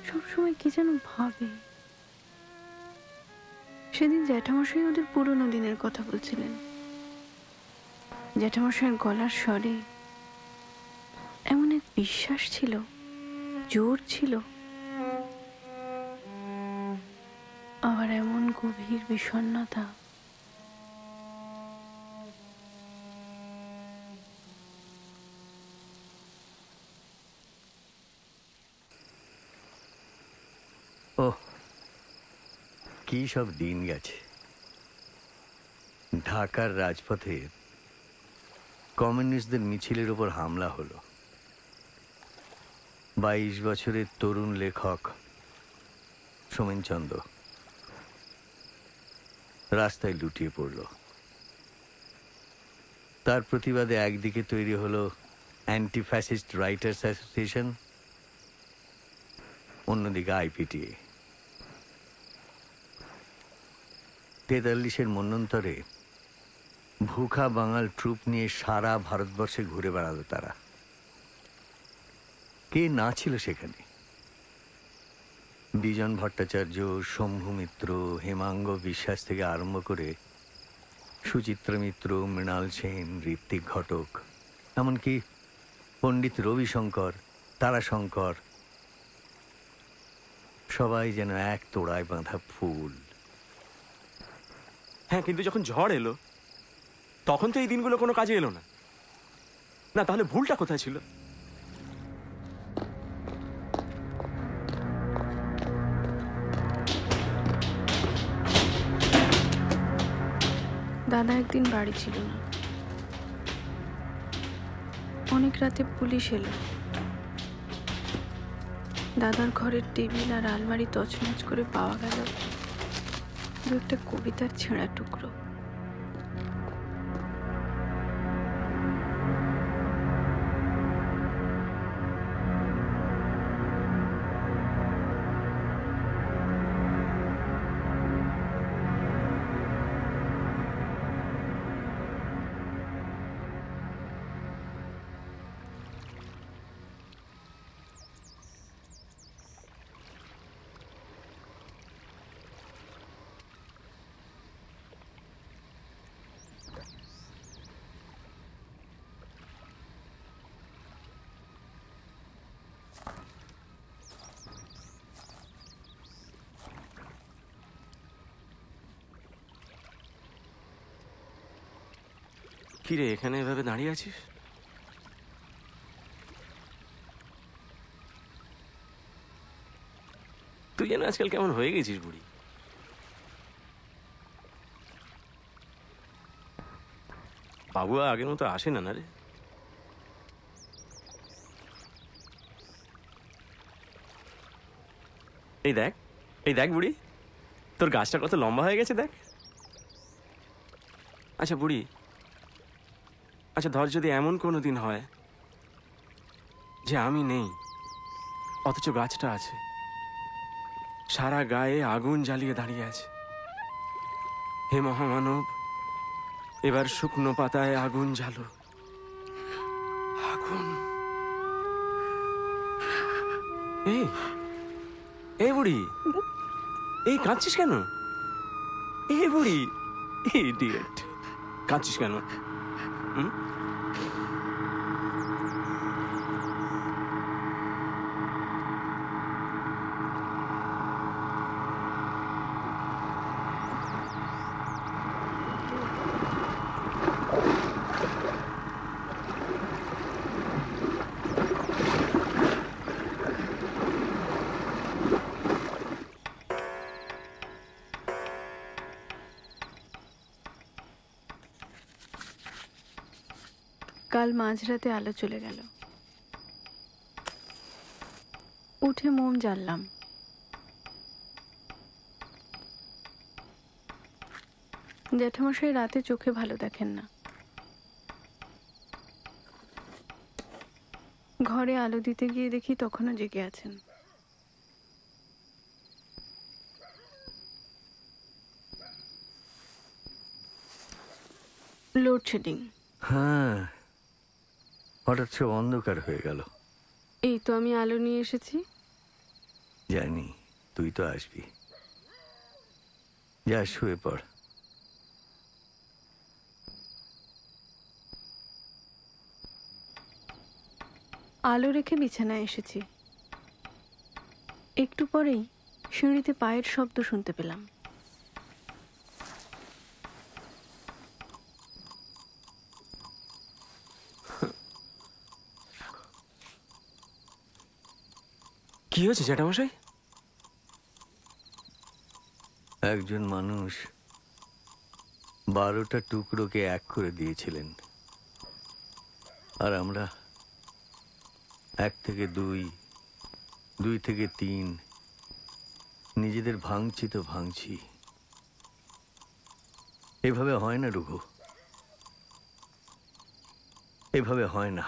সবসময় কি যেন ভাবে। সেদিন জ্যাঠামশাই ওদের পুরোনো দিনের কথা বলছিলেন। জ্যাঠামশাইয়ের গলার স্বরে এমন এক বিশ্বাস ছিল, জোর ছিল, আবার এমন গভীর বিষণ্ণতা। ওহ, কি সব দিন গেছে। ঢাকার রাজপথে কমিউনিস্টদের মিছিলের উপর হামলা হলো। 22 বছরের তরুণ লেখক সোমেনচন্দ্র রাস্তায় লুটিয়ে পড়ল। তার প্রতিবাদে একদিকে তৈরি হলো অ্যান্টি ফ্যাসিস্ট রাইটার্স অ্যাসোসিয়েশন, অন্যদিকে আইপিটিএ। 43-এর মন্বন্তরে ভুখা বাঙাল ট্রুপ নিয়ে সারা ভারতবর্ষে ঘুরে বেড়ালো তারা। কে না ছিল সেখানে? বিজন ভট্টাচার্য, শম্ভু মিত্র, হেমাঙ্গ বিশ্বাস থেকে আরম্ভ করে সুচিত্রা মিত্র, মৃণাল সেন, ঋত্বিক ঘটক, এমনকি পণ্ডিত রবিশঙ্কর, তারাশঙ্কর, সবাই যেন এক তোড়ায় বাঁধা ফুল। হ্যাঁ, কিন্তু যখন ঝড় এলো তখন তো এই দিনগুলো কোনো কাজে এলো না। না, তাহলে ভুলটা কোথায় ছিল? দাদা একদিন বাড়ি ছিল না। অনেক রাতে পুলিশ এলো। দাদার ঘরের টেবিল আর আলমারি তছনছ করে পাওয়া গেল দু একটা কবিতার ছেঁড়া টুকরো। কিরে, এখানে এভাবে দাঁড়িয়ে আছিস? তুই যেন আজকাল কেমন হয়ে গেছিস বুড়ি। বাবু আগের মতো আসে না রে? এই দেখ বুড়ি, তোর গাছটা কত লম্বা হয়ে গেছে দেখ। আচ্ছা বুড়ি, আচ্ছা ধর যদি এমন কোনো দিন হয় যে আমি নেই অথচ গাছটা আছে, সারা গায়ে আগুন জ্বালিয়ে দাঁড়িয়ে আছে। হে মহামানব, এবার শুকনো পাতায় আগুন জ্বালো। আগুন। এই বুড়ি, এই কাঁদছিস কেন? এই বুড়ি, ইডিয়েট, কাঁদছিস কেন? কাল মাঝরাতে আলো চলে গেল। উঠে মোম জ্বাললাম। জ্যাঠামশাই রাতে চোখে ভালো দেখেন না। ঘরে আলো দিতে গিয়ে দেখি তখনও জেগে আছেন। লোডশেডিং। হ্যাঁ, হঠাৎ সব অন্ধকার হয়ে গেল। এই তো আমি আলো নিয়ে এসেছি। জানি তুই তো আসবি। যা, শুয়ে পড়। আলো রেখে বিছানায় এসেছি। একটু পরেই সিঁড়িতে পায়ের শব্দ শুনতে পেলাম। কি হয়েছে জ্যাঠামশাই? একজন মানুষ 12টা টুকরোকে এক করে দিয়েছিলেন, আর আমরা 1 থেকে 2, 2 থেকে 3 নিজেদের ভাঙছি তো ভাঙছি। এভাবে হয় না রঘু, এভাবে হয় না।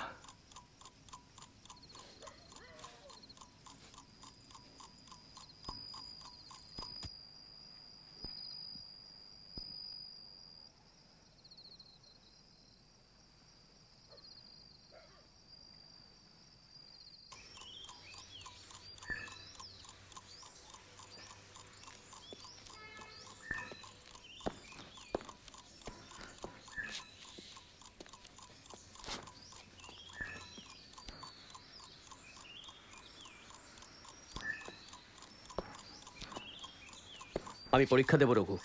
আমি পরীক্ষা দেবো রঘু,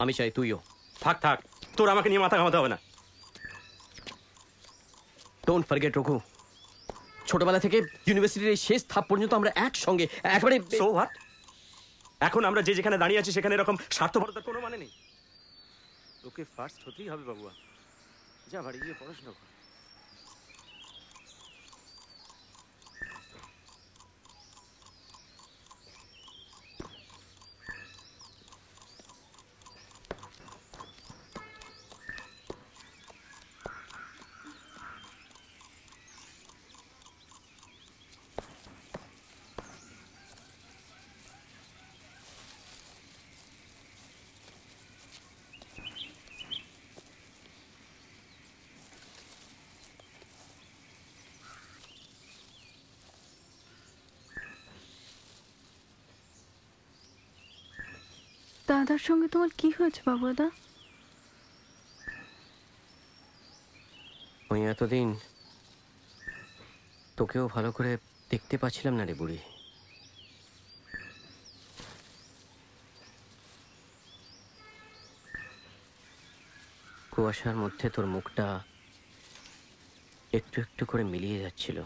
আমি চাই তুইও। থাক থাক, তোর আমাকে নিয়ে মাথা ঘামাতে হবে না। ডোন্ট ফরগেট রঘু, ছোটবেলা থেকে ইউনিভার্সিটির এই শেষ ধাপ পর্যন্ত আমরা একসঙ্গে একেবারে। So what? এখন আমরা যে যেখানে দাঁড়িয়ে আছি সেখানে এরকম স্বার্থপরতার কোনো মানে নেই। তোকে ফার্স্ট হতেই হবে বাবুয়া। যা বাড়ি গিয়ে পড়াশোনা কর। দাদার সঙ্গে তোমার কি হয়েছে বাবুদা? আমি এতদিন তোকেও ভালো করে দেখতে পাচ্ছিলাম না রে বুড়ি। কুয়াশার মধ্যে তোর মুখটা একটু একটু করে মিলিয়ে যাচ্ছিল।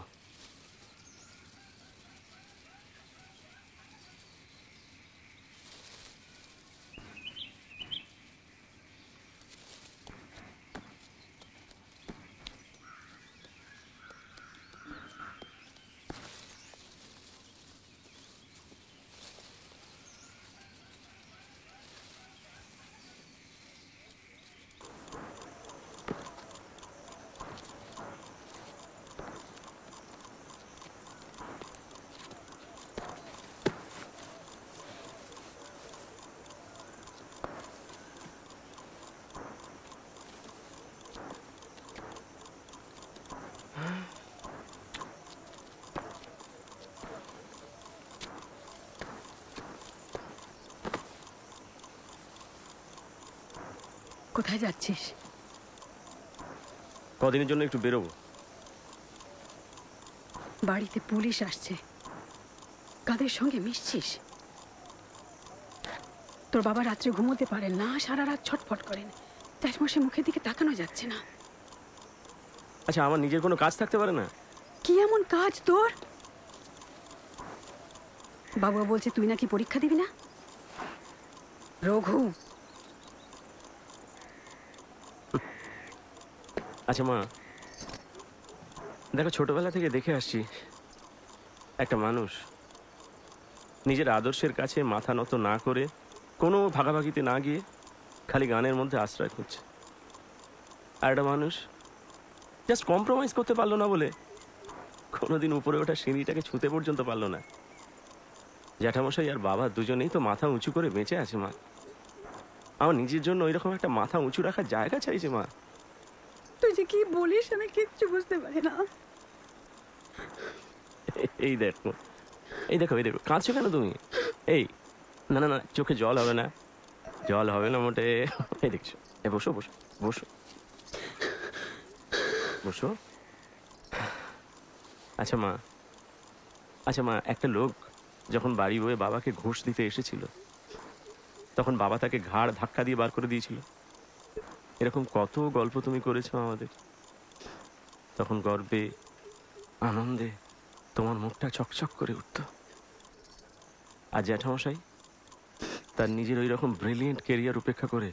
কোথায় যাচ্ছিস? কদিনের জন্য একটু বেরোবো। বাড়িতে পুলিশ আসছে, কাদের সঙ্গে মিশছিস? তোর বাবা রাত্রে ঘুমোতে পারেন না, সারা রাত ছটফট করেন, চাষমাসে মুখের দিকে তাকানো যাচ্ছে না। আচ্ছা, আমার নিজের কোনো কাজ থাকতে পারে না? কি এমন কাজ তোর? বাবু বলছে তুই নাকি পরীক্ষা দিবি না। রঘু, আচ্ছা মা, দেখো ছোটবেলা থেকে দেখে আসছি একটা মানুষ নিজের আদর্শের কাছে মাথা নত না করে, কোনো ভাগাভাগিতে না গিয়ে খালি গানের মধ্যে আশ্রয় খুঁজছে। আর একটা মানুষ জাস্ট কম্প্রোমাইজ করতে পারলো না বলে কোনোদিন উপরে ওঠা সিঁড়িটাকে ছুঁতে পর্যন্ত পারলো না। জ্যাঠামশাই আর বাবা দুজনেই তো মাথা উঁচু করে বেঁচে আছে মা। আমার নিজের জন্য ওইরকম একটা মাথা উঁচু রাখার জায়গা চাইছে মা। তুই যে কি বলিস আমি কিচ্ছু বুঝতে পারি না। এই দেখো, এই দেখো, এই দেখো, কাঁদছো কেন তুমি? এই না না না, চোখে জল হবে না, জল হবে না মোটে। এই দেখছো, এ বসো বসো বসো বসো। আচ্ছা মা, আচ্ছা মা, একটা লোক যখন বাড়ি বয়ে বাবাকে ঘুষ দিতে এসেছিল, তখন বাবা তাকে ঘাড় ধাক্কা দিয়ে বার করে দিয়েছিল। এরকম কত গল্প তুমি করেছো আমাদের। তখন গর্বে আনন্দে তোমার মুখটা চকচক করে উঠত। আর জ্যাঠামশাই তার নিজের ওই রকম ব্রিলিয়েন্ট কেরিয়ার উপেক্ষা করে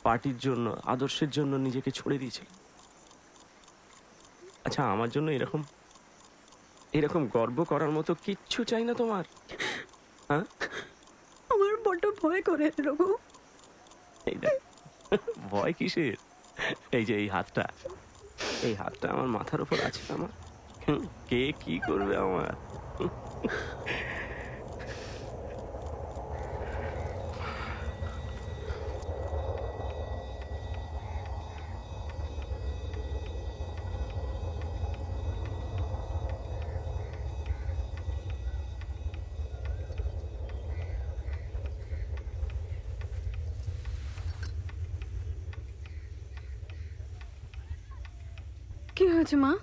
পার্টির জন্য, আদর্শের জন্য নিজেকে ছড়ে দিয়েছিল। আচ্ছা, আমার জন্য এরকম এরকম গর্ব করার মতো কিচ্ছু চাই না তোমার? হ্যাঁ, আমার বড্ড ভয় করে রঘু। এই দেখ, ভয় কিসের? এই যে এই হাতটা, এই হাতটা আমার মাথার উপর আছে আমার, কে কি করবে আমার? কি হয়েছে মা?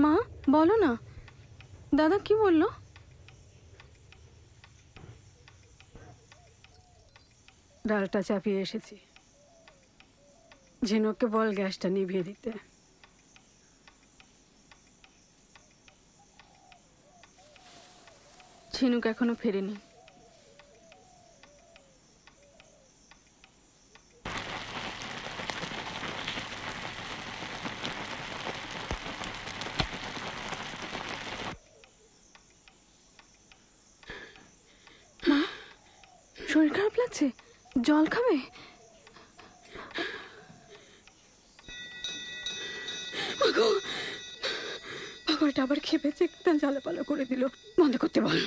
মা বলো না, দাদা কি বললো? ডালটা চাপিয়ে এসেছি, ঝিনুককে বল গ্যাসটা নিভিয়ে দিতে। ঝিনুক এখনো ফেরেনি। শরীর খারাপ লাগছে, জল খাবে? পাগলটা আবার খেপেছে, একদম জ্বালাপালা করে দিল। বন্ধ করতে বল।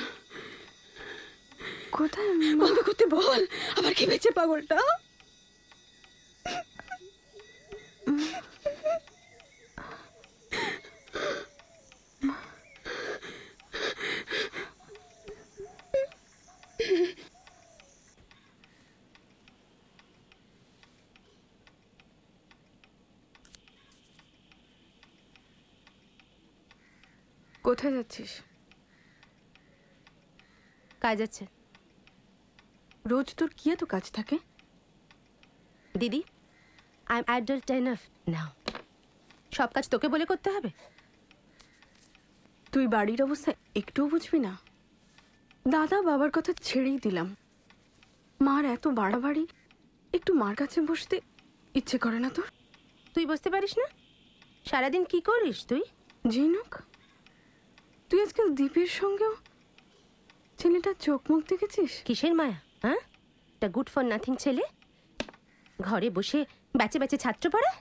কোথায়? বন্ধ করতে বল, আবার খেপেছে পাগলটা। কোথায় যাচ্ছিস? কাজ আছে। রোজ তোর কি এত কাজ থাকে? দিদি, আই এম অ্যাডাল্ট এনাফ নাও। সব কাজ তোকে বলে করতে হবে? তুই বাড়ির অবস্থা একটুও বুঝবি না? দাদা বাবার কথা ছেড়েই দিলাম, মার এত বাড়াবাড়ি, একটু মার কাছে বসতে ইচ্ছে করে না তোর? তুই বসতে পারিস না? সারাদিন কি করিস তুই? ঝিনুক, তুই আজকাল দীপের সঙ্গেও ছেলেটার চোখ মুখ দেখেছিস? কিসের মায়া? হ্যাঁ, একটা গুড ফর নাথিং ছেলে ঘরে বসে ব্যাচে ব্যাচে ছাত্র পড়ায়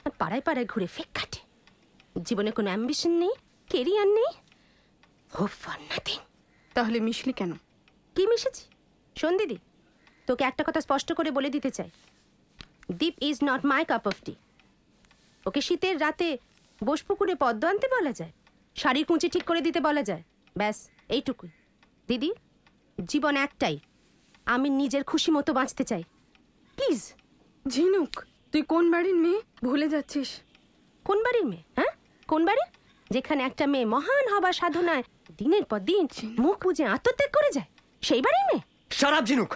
আর পাড়ায় পাড়ায় ঘুরে ফেক কাটে। জীবনে কোনো অ্যাম্বিশন নেই, কেরিয়ার নেই, হোপ ফর নাথিং। তাহলে মিশলি কেন? কি মিশেছি? শোন দিদি, তোকে একটা কথা স্পষ্ট করে বলে দিতে চাই, Deep is not my cup of tea. Okay শীতের রাতে বোসপুকুরে পদ্ম আনতে বলা যায়, শাড়ির কুঁচি ঠিক করে দিতে বলা যায়, ব্যাস এইটুকুই। দিদি, জীবন একটাই, আমি নিজের খুশি মতো বাঁচতে চাই, প্লিজ। ঝিনুক, তুই কোন বাড়ির মেয়ে ভুলে যাচ্ছিস? কোন বাড়ির মেয়ে? হ্যাঁ, কোন বাড়ি? যেখানে একটা মেয়ে মহান হবার সাধনায় দিনের পর দিন মুখ বুজে আত্মত্যাগ করে যায়, সেই বাড়ির মেয়ে? শারাপ ঝিনুক,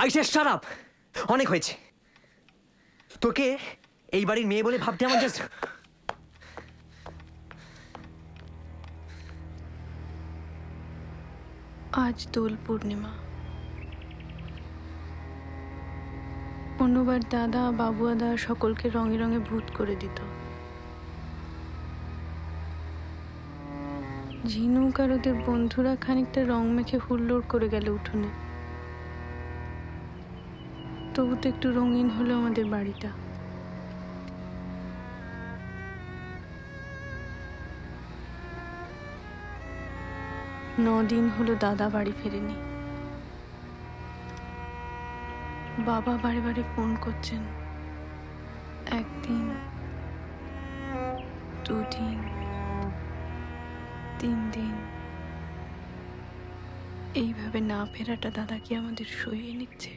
আইসে শারাপ, অনেক হয়েছে। তোকে এই বাড়ির মেয়ে বলে ভাবতে আমার জাস্ট আজ দোল পূর্ণিমা। অন্যবার দাদা বাবুয়াদা সকলকে রঙে রঙে ভূত করে দিত। ঝিনুক আর ওদের বন্ধুরা খানিকটা রং মেখে হুল্লোড় করে গেল উঠোনে। তবু তো একটু রঙিন হলো আমাদের বাড়িটা। দিন হলো দাদা বাড়ি ফেরেনি। বাবা বারে বারে ফোন করছেন। একদিন, দুদিন, 3 দিন, এইভাবে না ফেরাটা দাদা কি আমাদের সইয়ে নিচ্ছে?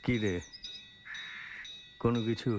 কি রে, কোনো কিছু?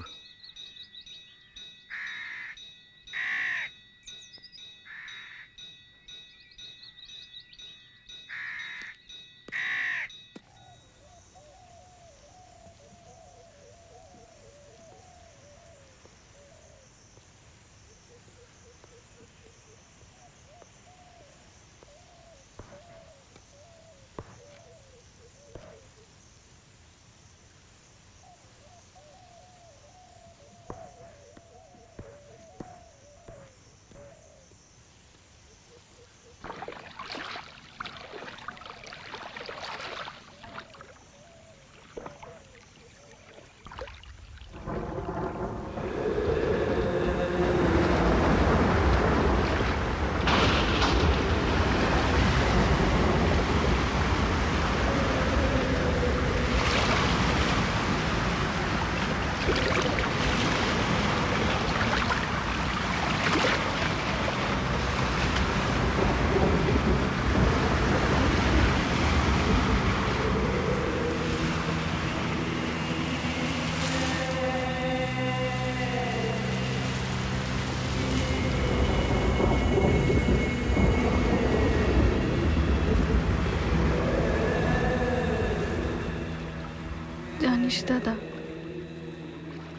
জানিস দাদা,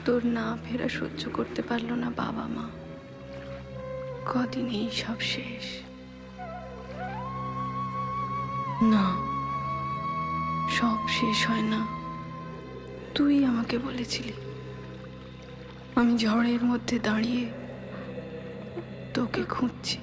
তোর না ফেরা সহ্য করতে পারলো না বাবা মা। কদিন এই সব শেষ। না, সব শেষ হয় না। তুই আমাকে বলেছিলি, আমি ঝড়ের মধ্যে দাঁড়িয়ে তোকে খুঁজছি।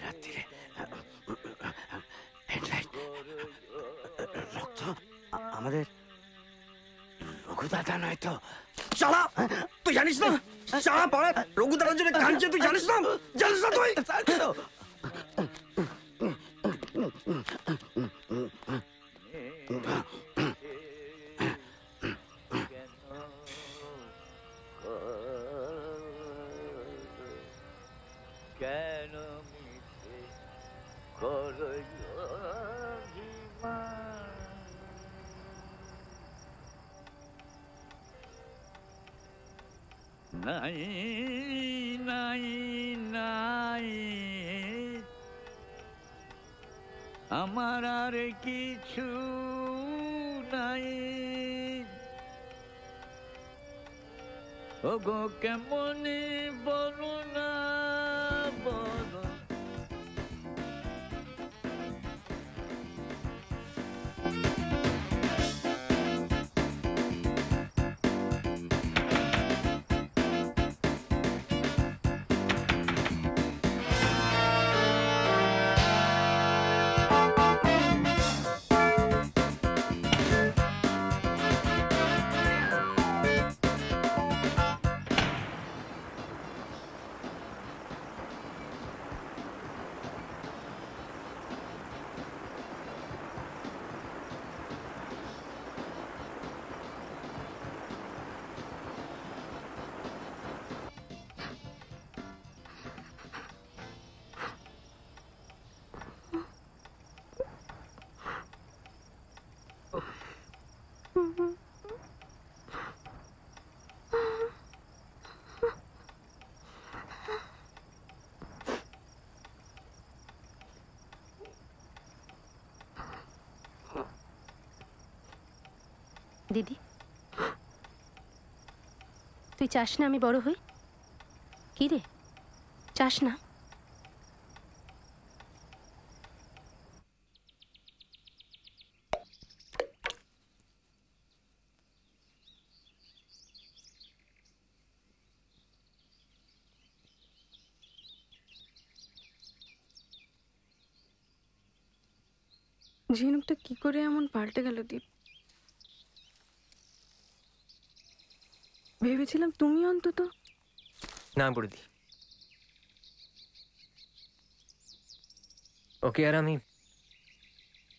রাত্রিরে হেডলাইট রক্ত আমাদের রঘুদাদা নয় তো? শালা তুই জানিস না শালা পাড়া রঘুদাদার জন্য কাঁদছে, তুই জানিস না? জানিস না তুই? কেন মিছে করো অভিমান? নাই নাই নাই আমার আর কিছু নাই। ওগো কেমনে বলো না বলো। দিদি, তুই চাস না আমি বড় হই? কি রে, চাস না? ঝিনুকটা কি করে এমন পাল্টে গেল দীপ? ভেবেছিলাম তুমি অন্তত। না বুড়িদি, ওকে আর আমি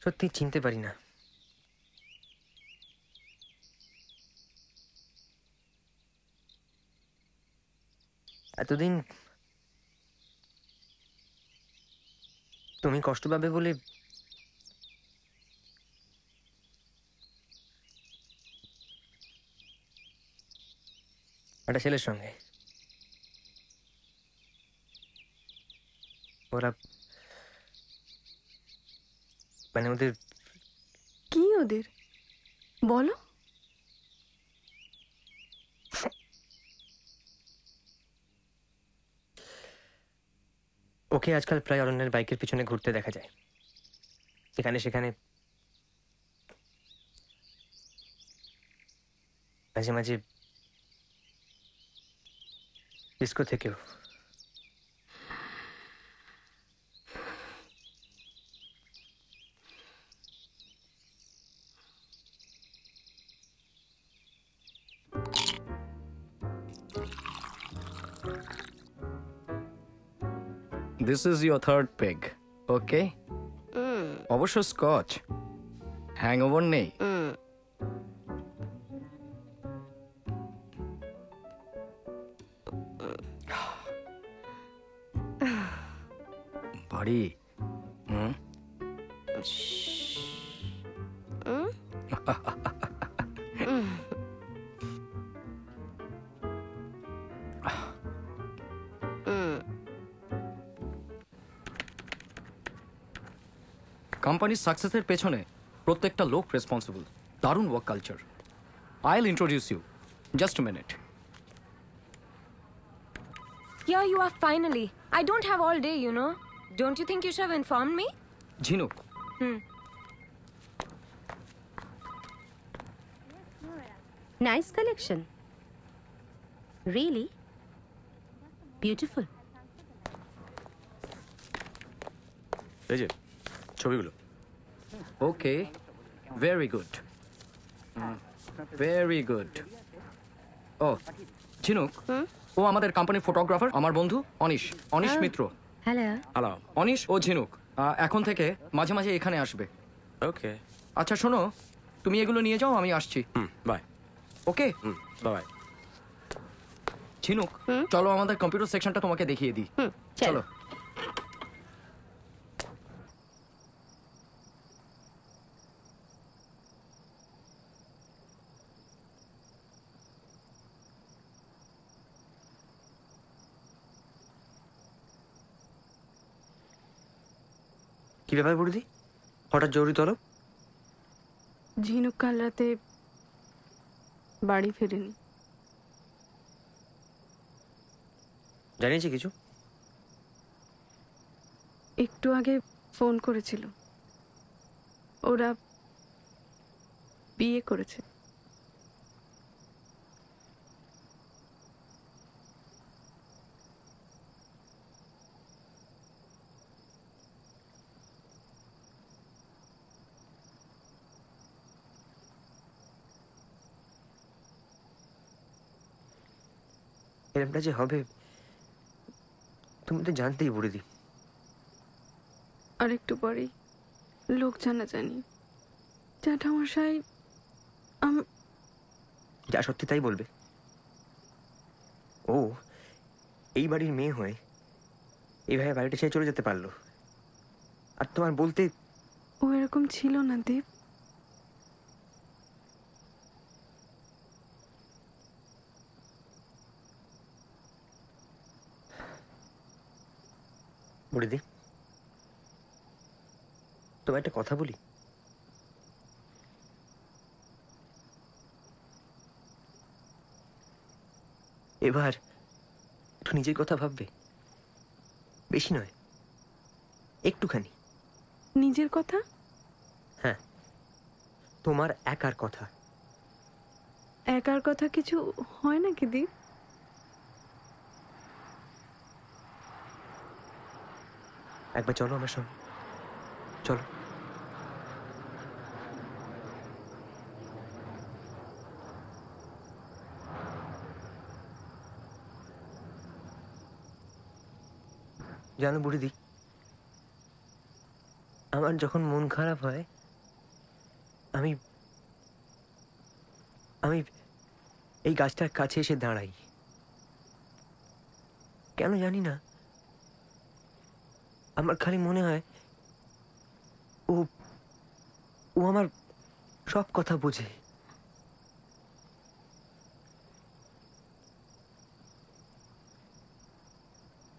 সত্যি চিনতে পারি না। এতদিন তুমি কষ্ট পাবে বলে একটা ছেলের সঙ্গে ওরা মানে ওদের কি ওদের বলো? ওকে আজকাল প্রায় অরণ্যের বাইকের পিছনে ঘুরতে দেখা যায়, এখানে সেখানে। মাঝে মাঝে ডিস্কো থেকেও। This is your third peg, okay? অবশ্য স্কচ, হ্যাংওভার নেই। বাড়ি কোম্পানির সাকসেসের পেছনে প্রত্যেকটা লোক রেসপন্সিবল। দারুণ work culture. I'll introduce you. Just a minute. Here you are finally. I don't have all day, you know. Don't you think you should have informed me? ঝিনুক, nice collection, really beautiful. এই যে ছবিগুলো। ওকে, very good, very good. ও ঝিনুক, ও আমাদের কোম্পানির photographer, আমার বন্ধু anise, anise মিত্র। Hello. Hello. Anise ও ঝিনুক এখন থেকে মাঝে মাঝে এখানে আসবে। ওকে। আচ্ছা শোনো, তুমি এগুলো নিয়ে যাও, আমি আসছি। বাই। Okay, bye. ঝিনুক, চলো আমাদের কম্পিউটার সেকশনটা তোমাকে দেখিয়ে দিই। চলো। কি ব্যাপার বুড়িদি, হঠাৎ জরুরি তলব? ঝিনুক কাল রাতে বাড়ি ফেরেনি। জানিয়েছি কিছু? একটু আগে ফোন করেছিল, ওরা বিয়ে করেছে। এরমটা যে হবে তুমি তো জানতেই বুড়িদি। আর একটু পরেই লোক জানাজানি, জ্যাঠামশাই যা সত্যি তাই বলবে। ও এই বাড়ির মেয়ে হয়ে এইভাবে বাড়িটা ছেড়ে চলে যেতে পারলো, আর তোমার বলতে ও এরকম ছিল না দেব। বুড়িদি, তোমার একটা কথা বলি। এবার একটু নিজের কথা ভাববে, বেশি নয়, একটুখানি। নিজের কথা? হ্যাঁ, তোমার একার কথা। একার কথা কিছু হয় নাকি দীপ? একবার চলো আমার সঙ্গে, চলো। জানো বুড়িদি, আমার যখন মন খারাপ হয় আমি আমি এই গাছটার কাছে এসে দাঁড়াই। কেন জানি না, আমার খালি মনে হয় ও ও আমার সব কথা বোঝে।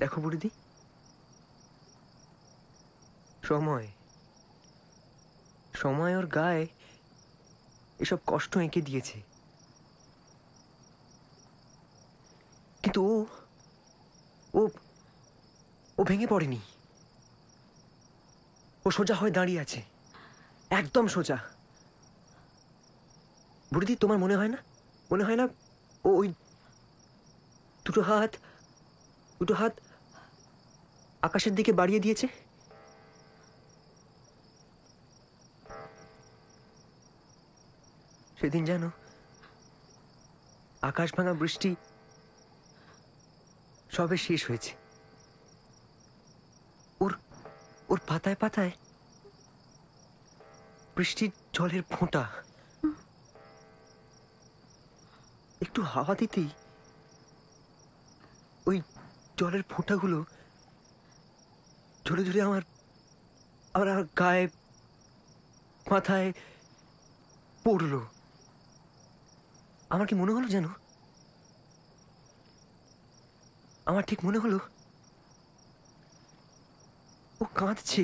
দেখো বুড়িদি, সময় সময় ওর গায়ে এসব কষ্ট এঁকে দিয়েছে, কিন্তু ও ও ভেঙে পড়েনি। ও সোজা হয়ে দাঁড়িয়ে আছে, একদম সোজা। বুড়িদি, তোমার মনে হয় না ও ওই দুটো হাত আকাশের দিকে বাড়িয়ে দিয়েছে? সেদিন জানো, আকাশ ভাঙা বৃষ্টি সবে শেষ হয়েছে, ওর পাতায় পাতায় বৃষ্টির জলের ফোঁটা। একটু হাওয়া দিতেই ওই জলের ফোঁটাগুলো ঝরে ঝরে আমার গায়ে মাথায় পড়লো। আমার কি মনে হলো জানো, আমার ঠিক মনে হলো ও কাঁদছে।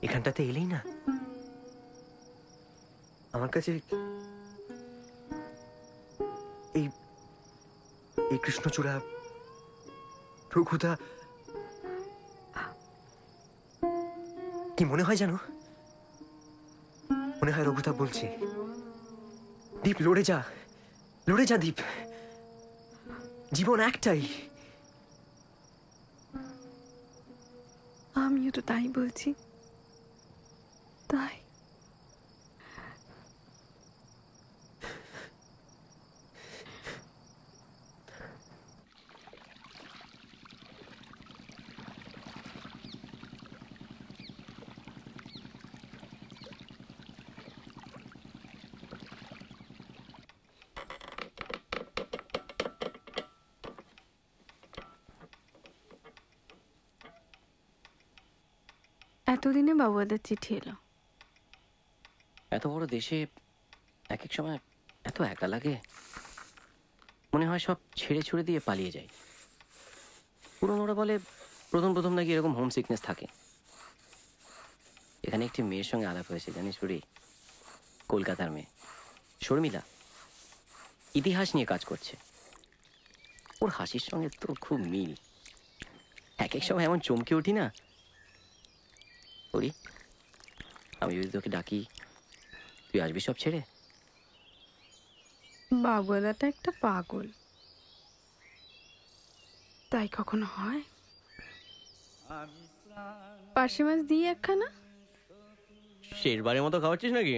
এখানটাতে এলেই না আমার কাছে এই কৃষ্ণচূড়া, প্রঘুদা, কি মনে হয় জানো, মনে হয় রঘুদা বলছে, দীপ লড়ে যা, লড়ে যা দীপ, জীবন একটাই। আমিও তো তাই বলছি। তাই এতদিনে বাবুদের চিঠি এলো। এত বড় দেশে এক এক সময় এত একা লাগে, মনে হয় সব ছেড়ে ছুড়ে দিয়ে পালিয়ে যায়। পুরনোরা বলে প্রথম প্রথম নাকি এরকম হোম সিকনেস থাকে। এখানে একটি মেয়ের সঙ্গে আলাপ হয়েছে জানিস বুড়ি, কলকাতার মেয়ে শর্মিলা, ইতিহাস নিয়ে কাজ করছে। ওর হাসির সঙ্গে তো খুব মিল। এক এক সময় এমন চমকে উঠি না। বুড়ি, আমি যদি তোকে ডাকি তুই আসবি সব ছেড়ে? বাবুদাটা একটা পাগল, তাই কখনো হয়? পার্শে মাছ দিয়ে একখানা। শেষবারের মতো খাওয়াচ্ছিস নাকি?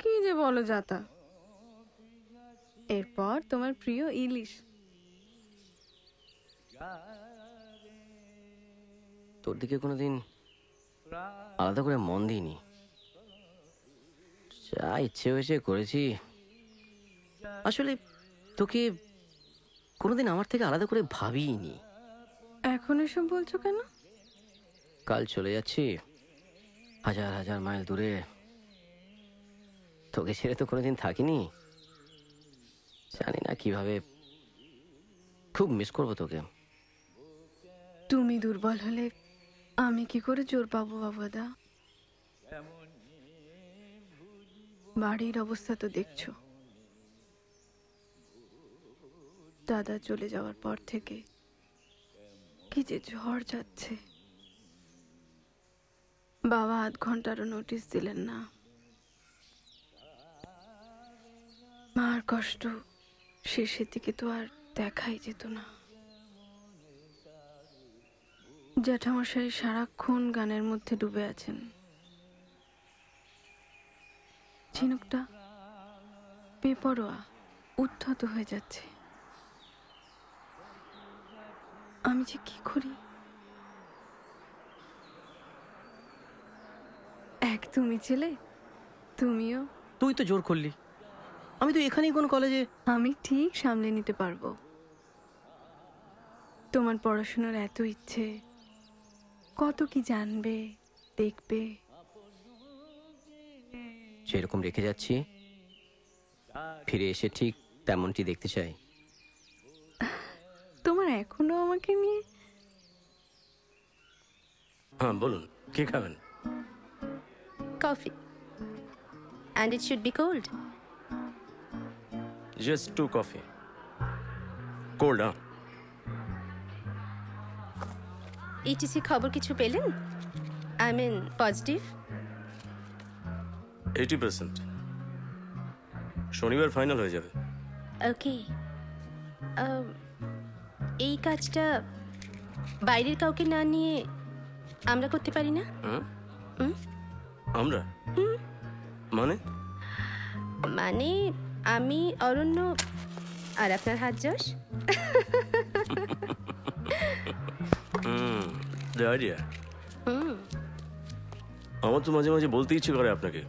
কি যে বলো যাতা। এরপর তোমার প্রিয় ইলিশ। তোর দিকে কোনোদিন আলাদা করে মন দিইনি, যা ইচ্ছে হয়েছে করেছি। আসলে তোকে কোনোদিন আমার থেকে আলাদা করে ভাবিনি। এখন এসব বলছো কেন? কাল চলে যাচ্ছি হাজার হাজার মাইল দূরে, তোকে ছেড়ে তো কোনোদিন থাকিনি। জানি না কিভাবে, খুব মিস করবো তোকে। তুমি দুর্বল হলে আমি কি করে জোর পাবো বাবুদা? বাড়ির অবস্থা তো দেখছো। দাদা চলে যাওয়ার পর থেকে কি যে ঝড় যাচ্ছে। বাবা আধ ঘন্টারও নোটিশ দিলেন না। মার কষ্ট শেষের দিকে তো আর দেখাই যেত না। জ্যাঠামশাই সারাক্ষণ গানের মধ্যে ডুবে আছেন। ঝিনুকটা বেপরোয়া উদ্ধত হয়ে যাচ্ছে। আমি যে কি করি? এক তুমি ছেলে, তুমিও। তুই তো জোর করলি, আমি তো এখানেই কোন কলেজে। আমি ঠিক সামলে নিতে পারবো। তোমার পড়াশোনার এত ইচ্ছে, কত কি জানবে দেখবে। যেরকম রেখে যাচ্ছি ফিরে এসে ঠিক তেমনটি দেখতে চাই। তোমার এখনো আমাকে নিয়ে। হ্যাঁ বলুন, কি খাবেন? Coffee. And it should be cold. Just 2 coffee. Cold, huh? ETC খবর কিছু পেলেন? I mean positive? 80%. শনিবার ফাইনাল হয়ে যাবে। ওকে। এই কাজটা বাইরের কাউকে না নিয়ে আমরা করতে পারি না? আমরা? মানে? মানে আমি, অরণ্য আর আপনার হাত যশ। আমার তো মাঝে মাঝে বলতে ইচ্ছে করে আপনাকে,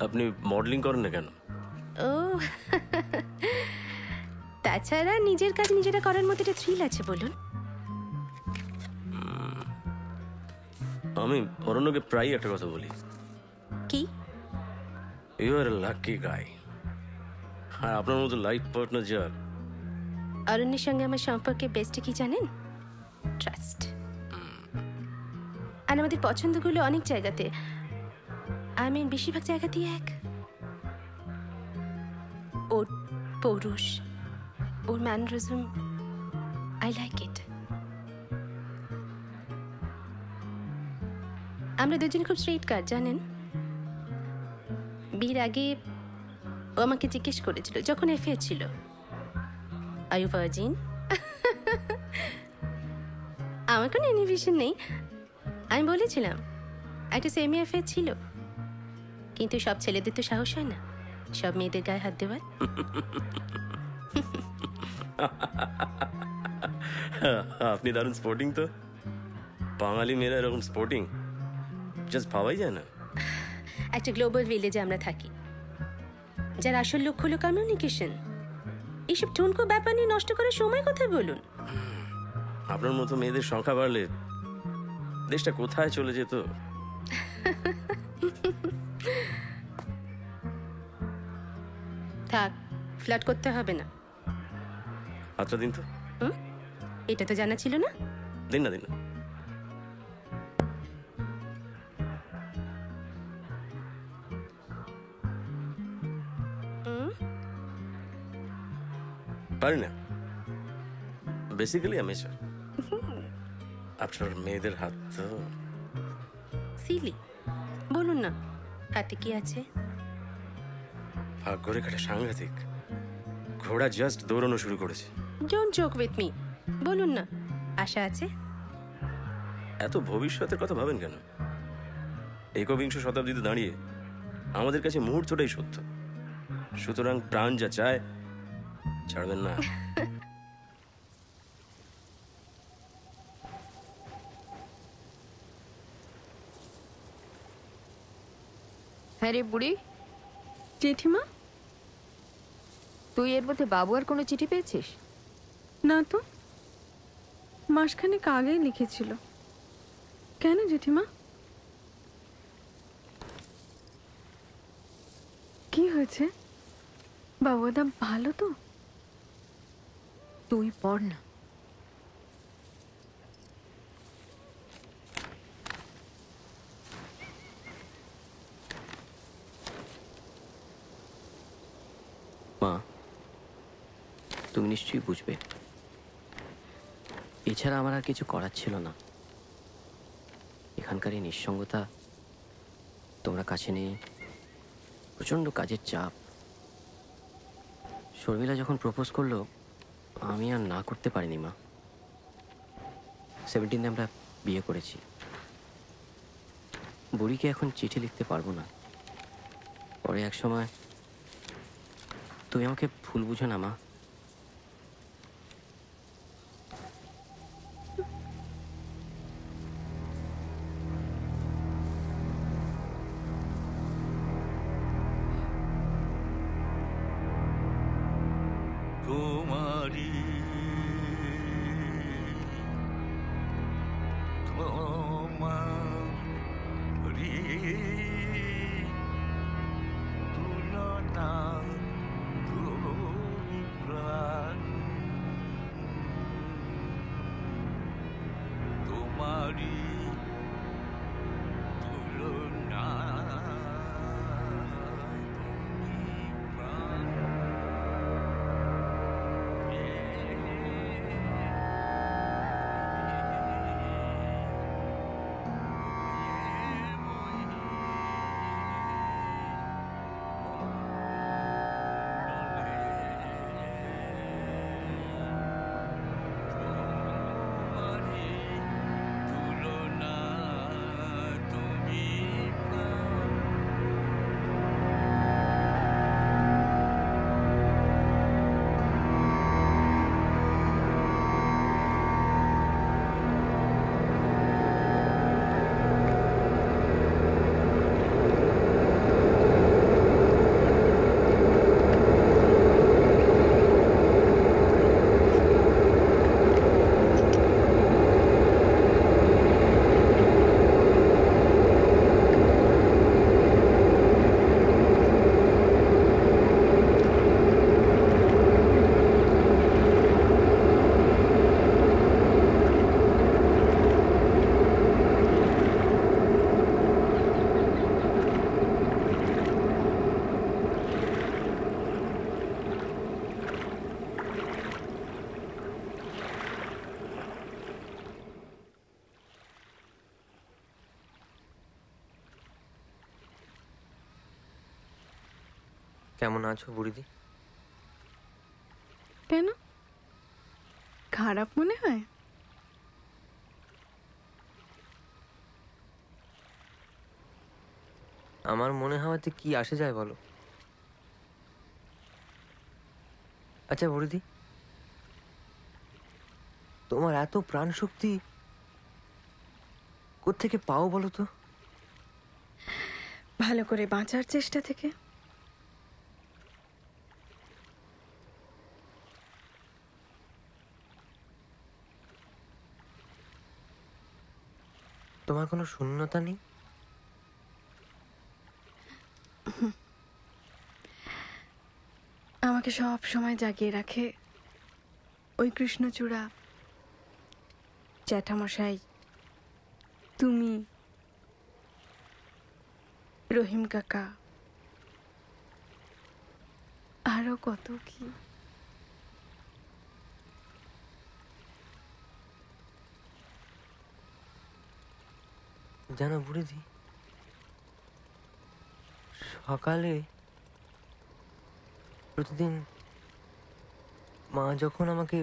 আপনি মডেলিং করেন না কেন? ও তাছাড়া নিজের কাজ নিজেরা করার মতো একটা থ্রিল আছে বলুন। আমি অরণ্যকে প্রায় একটা কথা বলি। কি? ইউ আর এ লাকি গাই। হ্যাঁ, আপনার মতো লাইফ পার্টনার যার। অরণ্যের সঙ্গে আমার সম্পর্কে বেস্ট কি জানেন? ট্রাস্ট। আর আমাদের পছন্দগুলো অনেক জায়গাতে, আমি বেশিরভাগ জায়গাতেই এক। ওর পৌরুষ, ওর ম্যানারিজম, আই লাইক ইট। আমরা দুজন খুব স্ট্রেট কাট জানেন। বিয়ের আগে ও আমাকে জিজ্ঞেস করেছিল যখন অ্যাফেয়ার ছিল, আর ইউ ভার্জিন? আমার কোনো ইনহিবিশন নেই। আমি বলেছিলাম একটা সেমি অ্যাফেয়ার ছিল, কিন্তু সব ছেলেদের তো সাহস হয় না সব মেয়েদের গায়ে হাত দেওয়ার। আপনি দারুণ স্পোর্টিং তো। বাঙালি মেয়েরা এরকম স্পোর্টিং জাস্ট ভাবাই যায় না। একটা গ্লোবাল ভিলেজে আমরা থাকি, যার আসল লক্ষ্য হলো কমিউনিকেশন। এইসব ঠুনকো ব্যাপার নিয়ে নষ্ট করার সময় কোথায় বলুন? আপনার মতো মেয়েদের সংখ্যা বাড়লে দেশটা কোথায় চলে যেত। থাক, ফ্লার্ট করতে হবে না। হাতটা দিন তো। এটা তো জানা ছিল না। দিন না, দিন না। পারি না, বেসিক্যালি অ্যামেচার। আপনার মেয়েদের হাত তো সিলি। বলুন না, হাতে কি আছে? ভাগ্য রেখাটা সাংঘাতিক। ঘোড়া জাস্ট দৌড়ানো শুরু করেছে। Don't joke with me. বলুন না, আশা আছে? এত ভবিষ্যতের কথা ভাবেন কেন? একবিংশ শতাব্দীতে দাঁড়িয়ে আমাদের কাছে মুহূর্তটাই সত্য। সুতরাং প্রাণ যা চায় ছাড়বেন না। হ্যাঁ রে বুড়ি। জেঠিমা, তুই এর মধ্যে বাবু আর কোনো চিঠি পেয়েছিস? না তো, মাসখানেক আগেই লিখেছিল। কেন জেঠিমা, কি হয়েছে? বাবুদা ভালো তো? তুই পড় না। মা, তুমি নিশ্চয়ই বুঝবে, এছাড়া আমার আর কিছু করার ছিল না। এখানকার এই নিঃসঙ্গতা, তোমরা কাছে নেই, প্রচণ্ড কাজের চাপ। শর্মিলা যখন প্রপোজ করলো আমি আর না করতে পারিনি মা। 17 আমরা বিয়ে করেছি। বুড়িকে এখন চিঠি লিখতে পারবো না। পরে এক সময় তুমি আমাকে ভুল বুঝো না মা। তোমারি তোমারি তুলনা তুমি প্রাণ, তোমারি তুলনা তুলনা কেমন আছো বুড়িদি? কেন খারাপ মনে হয়? আমার মনে হওয়াতে কি আসে যায় বলো? আচ্ছা বুড়িদি, তোমার এত প্রাণ শক্তি কোত্থেকে পাও বলো তো? ভালো করে বাঁচার চেষ্টা থেকে। তোমার কোনো শূন্যতা নেই? আমাকে সব সময় জাগিয়ে রাখে ওই কৃষ্ণচূড়া, জ্যাঠামশাই, তুমি, রহিম কাকা, আরো কত কি। জানো বুড়িদি, সকালে প্রতিদিন মা যখন আমাকে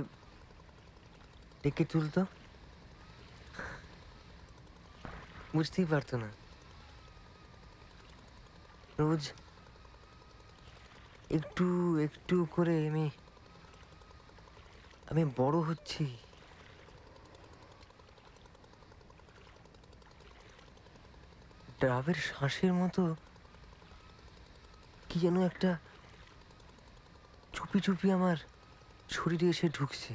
ডেকে তুলতো, বুঝতেই পারতো না রোজ একটু একটু করে আমি বড় হচ্ছি। ডাবের শ্বাসের মতো কি যেন একটা চুপি চুপি আমার শরীরে এসে ঢুকছে।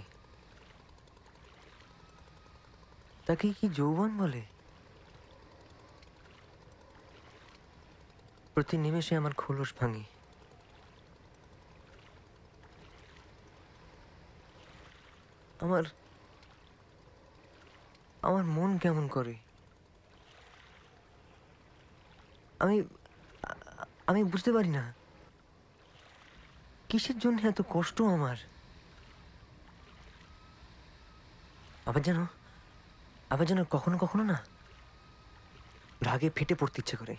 তাকে কি যৌবন বলে? প্রতি নিমেষে আমার খোলস ভাঙে। আমার মন কেমন করে। আমি বুঝতে পারি না কিসের জন্য এত কষ্ট আমার। আবার যেন কখনো কখনো না রাগে ফেটে পড়তে ইচ্ছে করে।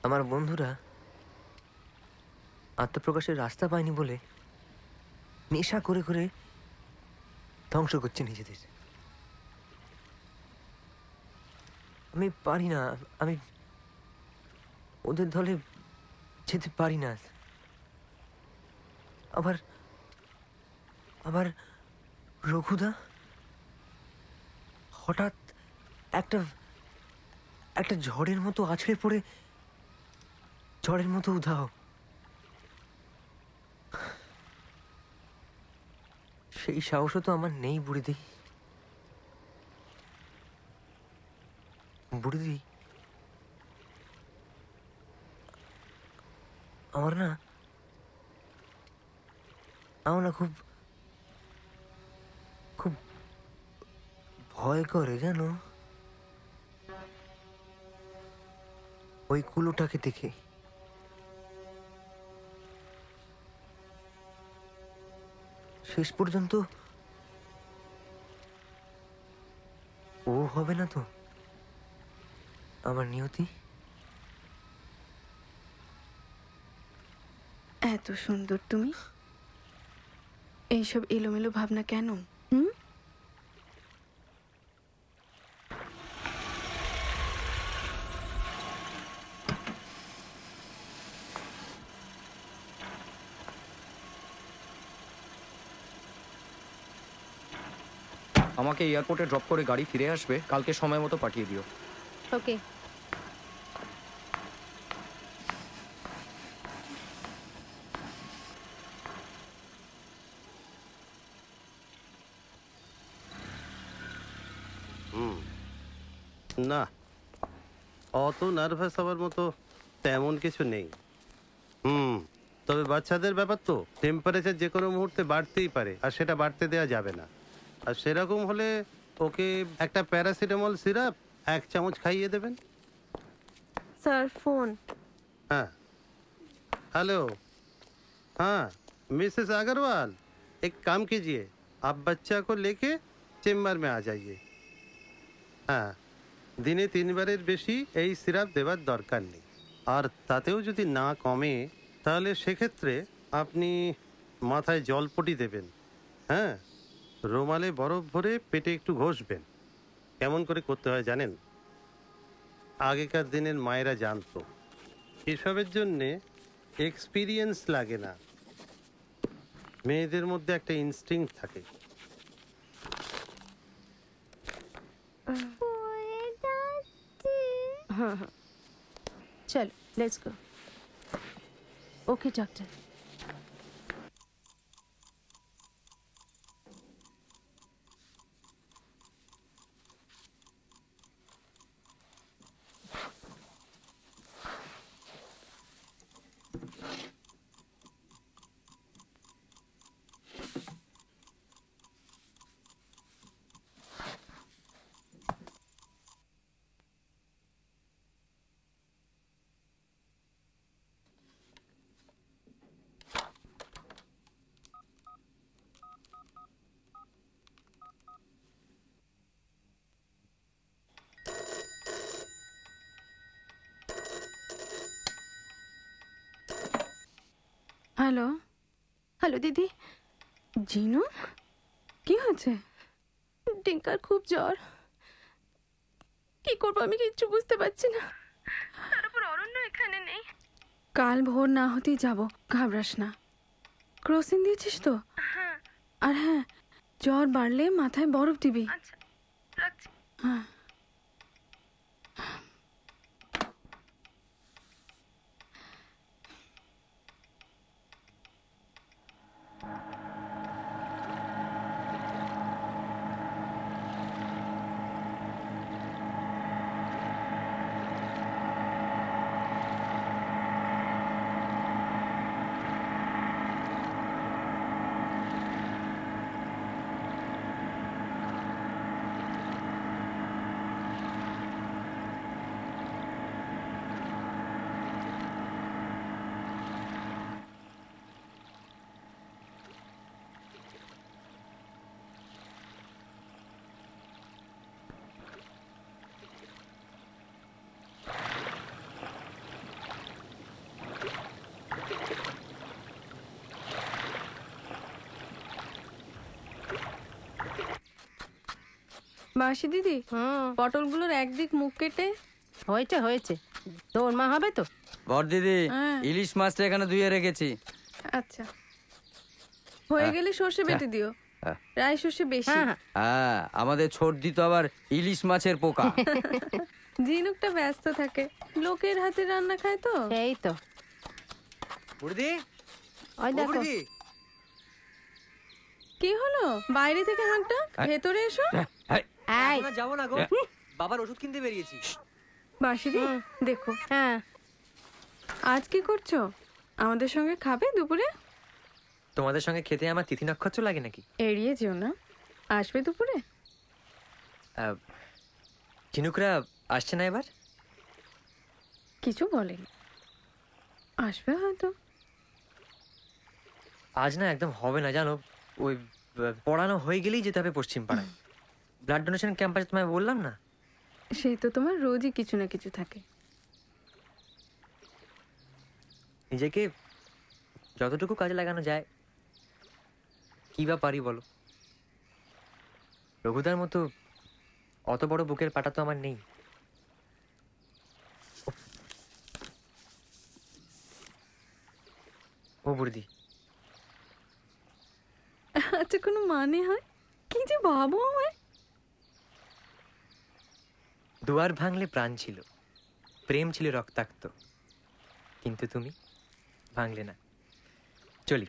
আমার বন্ধুরা আত্মপ্রকাশের রাস্তা পায়নি বলে নেশা করে করে ধ্বংস করছে নিজেদের। আমি পারি না, আমি ওদের দলে যেতে পারি না। আবার রঘুদা হঠাৎ একটা ঝড়ের মতো আছড়ে পড়ে ঝড়ের মতো উধাও। সেই সাহসও তো আমার নেই বুড়িদি। বুড়িদি, আমার না খুব খুব ভয় করে জানো ওই কুলোটাকে দেখে। শেষ পর্যন্ত ও হবে না তো আমার নিয়তি? এত সুন্দর তুমি, এইসব এলোমেলো ভাবনা কেন? আমাকে এয়ারপোর্টে ড্রপ করে গাড়ি ফিরে আসবে, কালকে সময় মতো পাঠিয়ে দিও। ওকে। না, অত নার্ভাস হওয়ার মতো তেমন কিছু নেই। তবে বাচ্চাদের ব্যাপার তো, টেম্পারেচার যে কোনো মুহূর্তে বাড়তেই পারে, আর সেটা বাড়তে দেওয়া যাবে না। আর সেরকম হলে ওকে একটা প্যারাসিটামল সিরাপ 1 চামচ খাইয়ে দেবেন। Sir phone. हाँ हेलो, हाँ मिसेस अग्रवाल, एक काम कीजिए, आप बच्चा को लेके चेम्बर में आ जाइए। हाँ দিনে 3 বারের বেশি এই সিরাপ দেওয়ার দরকার নেই। আর তাতেও যদি না কমে তাহলে সেক্ষেত্রে আপনি মাথায় জলপটি দেবেন, হ্যাঁ, রুমালে বরফ ভরে পেটে একটু ঘষবেন। কেমন করে করতে হয় জানেন? আগেকার দিনের মায়েরা জানতো। এসবের জন্যে এক্সপিরিয়েন্স লাগে না, মেয়েদের মধ্যে একটা ইনস্টিংক্ট থাকে। हाँ हाँ चलो let's go. Okay doctor. Hello hello দিদি। জিনু, কি হয়েছে? টিঙ্কার খুব জ্বর, কি করবো আমি কিচ্ছু বুঝতে পারছি না। তার উপর অরণ্য এখানে নেই। কাল ভোর না হতেই যাব, ঘাবড়াস না। ক্রসিন দিয়েছিস তো? হ্যাঁ। আর হ্যাঁ, জ্বর বাড়লে মাথায় বরফ দিবি। আচ্ছা রাখছি। হ্যাঁ। মাসি দিদি, পটলগুলোর একদিক মুখ কেটে। হয়েছে হয়েছে, তোর মা হবে তো? বর দিদি, ইলিশ মাছটা এখানে ধুয়ে রেখেছি। আচ্ছা, হয়ে গেলে সর্ষে বেটে দিও, রাই সর্ষে বেশি। হ্যাঁ, আমাদের ছোট দিত আবার ইলিশ মাছের পোকা। ঝিনুকটা ব্যস্ত থাকে, লোকের হাতে রান্না খায় তো। এই তো বুড়দি, ওই দেখো। কি হলো? বাইরে থেকে হাঁকটা, ভেতরে এসো। যাবো না গো, বাবার ওষুধ কিনতে বেরিয়েছি। বাঁশিদি, দেখো। হ্যাঁ, আজ কি করছো? আমাদের সঙ্গে খাবে দুপুরে? তোমাদের সঙ্গে খেতে আমার তিথি নক্ষত্র লাগে নাকি? এড়িয়ে যেও না, আসবে দুপুরে। ঝিনুকরা আসছে না এবার? কিছু বলেনি, আসবে হয়তো। আজ না একদম হবে না জানো, ওই পড়ানো হয়ে গেলেই যেতে হবে পশ্চিম পাড়ায়। ব্লাড ডোনেশন ক্যাম্প আছে, তোমায় বললাম না? সেই তো তোমার রোজই কিছু না কিছু থাকে। নিজেকে যতটুকু কাজে লাগানো যায়, কি বা পারি বলো? রঘুদার মতো অত বড় বুকের পাটা তো আমার নেই। ও বুড়দি, আচ্ছা কোনো মানে হয়? কি যে ভাবো আমায়। দুয়ার ভাঙলে প্রাণ ছিল, প্রেম ছিল রক্তাক্ত, কিন্তু তুমি ভাঙলে না। চলি।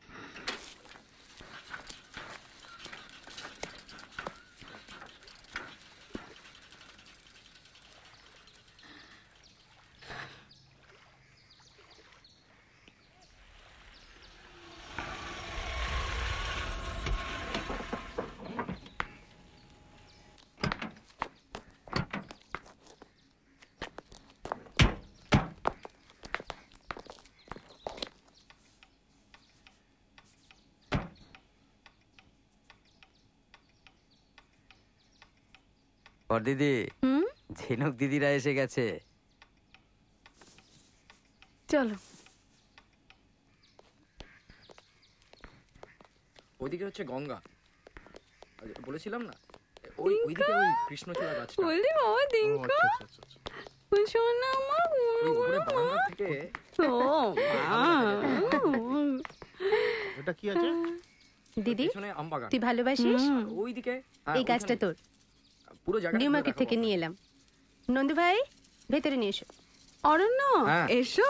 দিদি, ঝিনুক দিদিরা এসে গেছে। চলো। ওইদিকে হচ্ছে গঙ্গা, বলেছিলাম না, ওইদিকে ওই কৃষ্ণচূড়া গাছটা। বললি বাবা দিঙ্কা, সোনা মা, উপরে বারান্দা থেকে এটা কি আছে? দিদি পেছনে আম বাগান। তুই ভালোবাসিস? ওইদিকে এই গাছটা তোর, পুরো জায়গা নিউ মার্কেট থেকে নিয়ে এলাম। নন্দু ভাই ভেতরে নিয়ে এসো। অরণ্য এসো।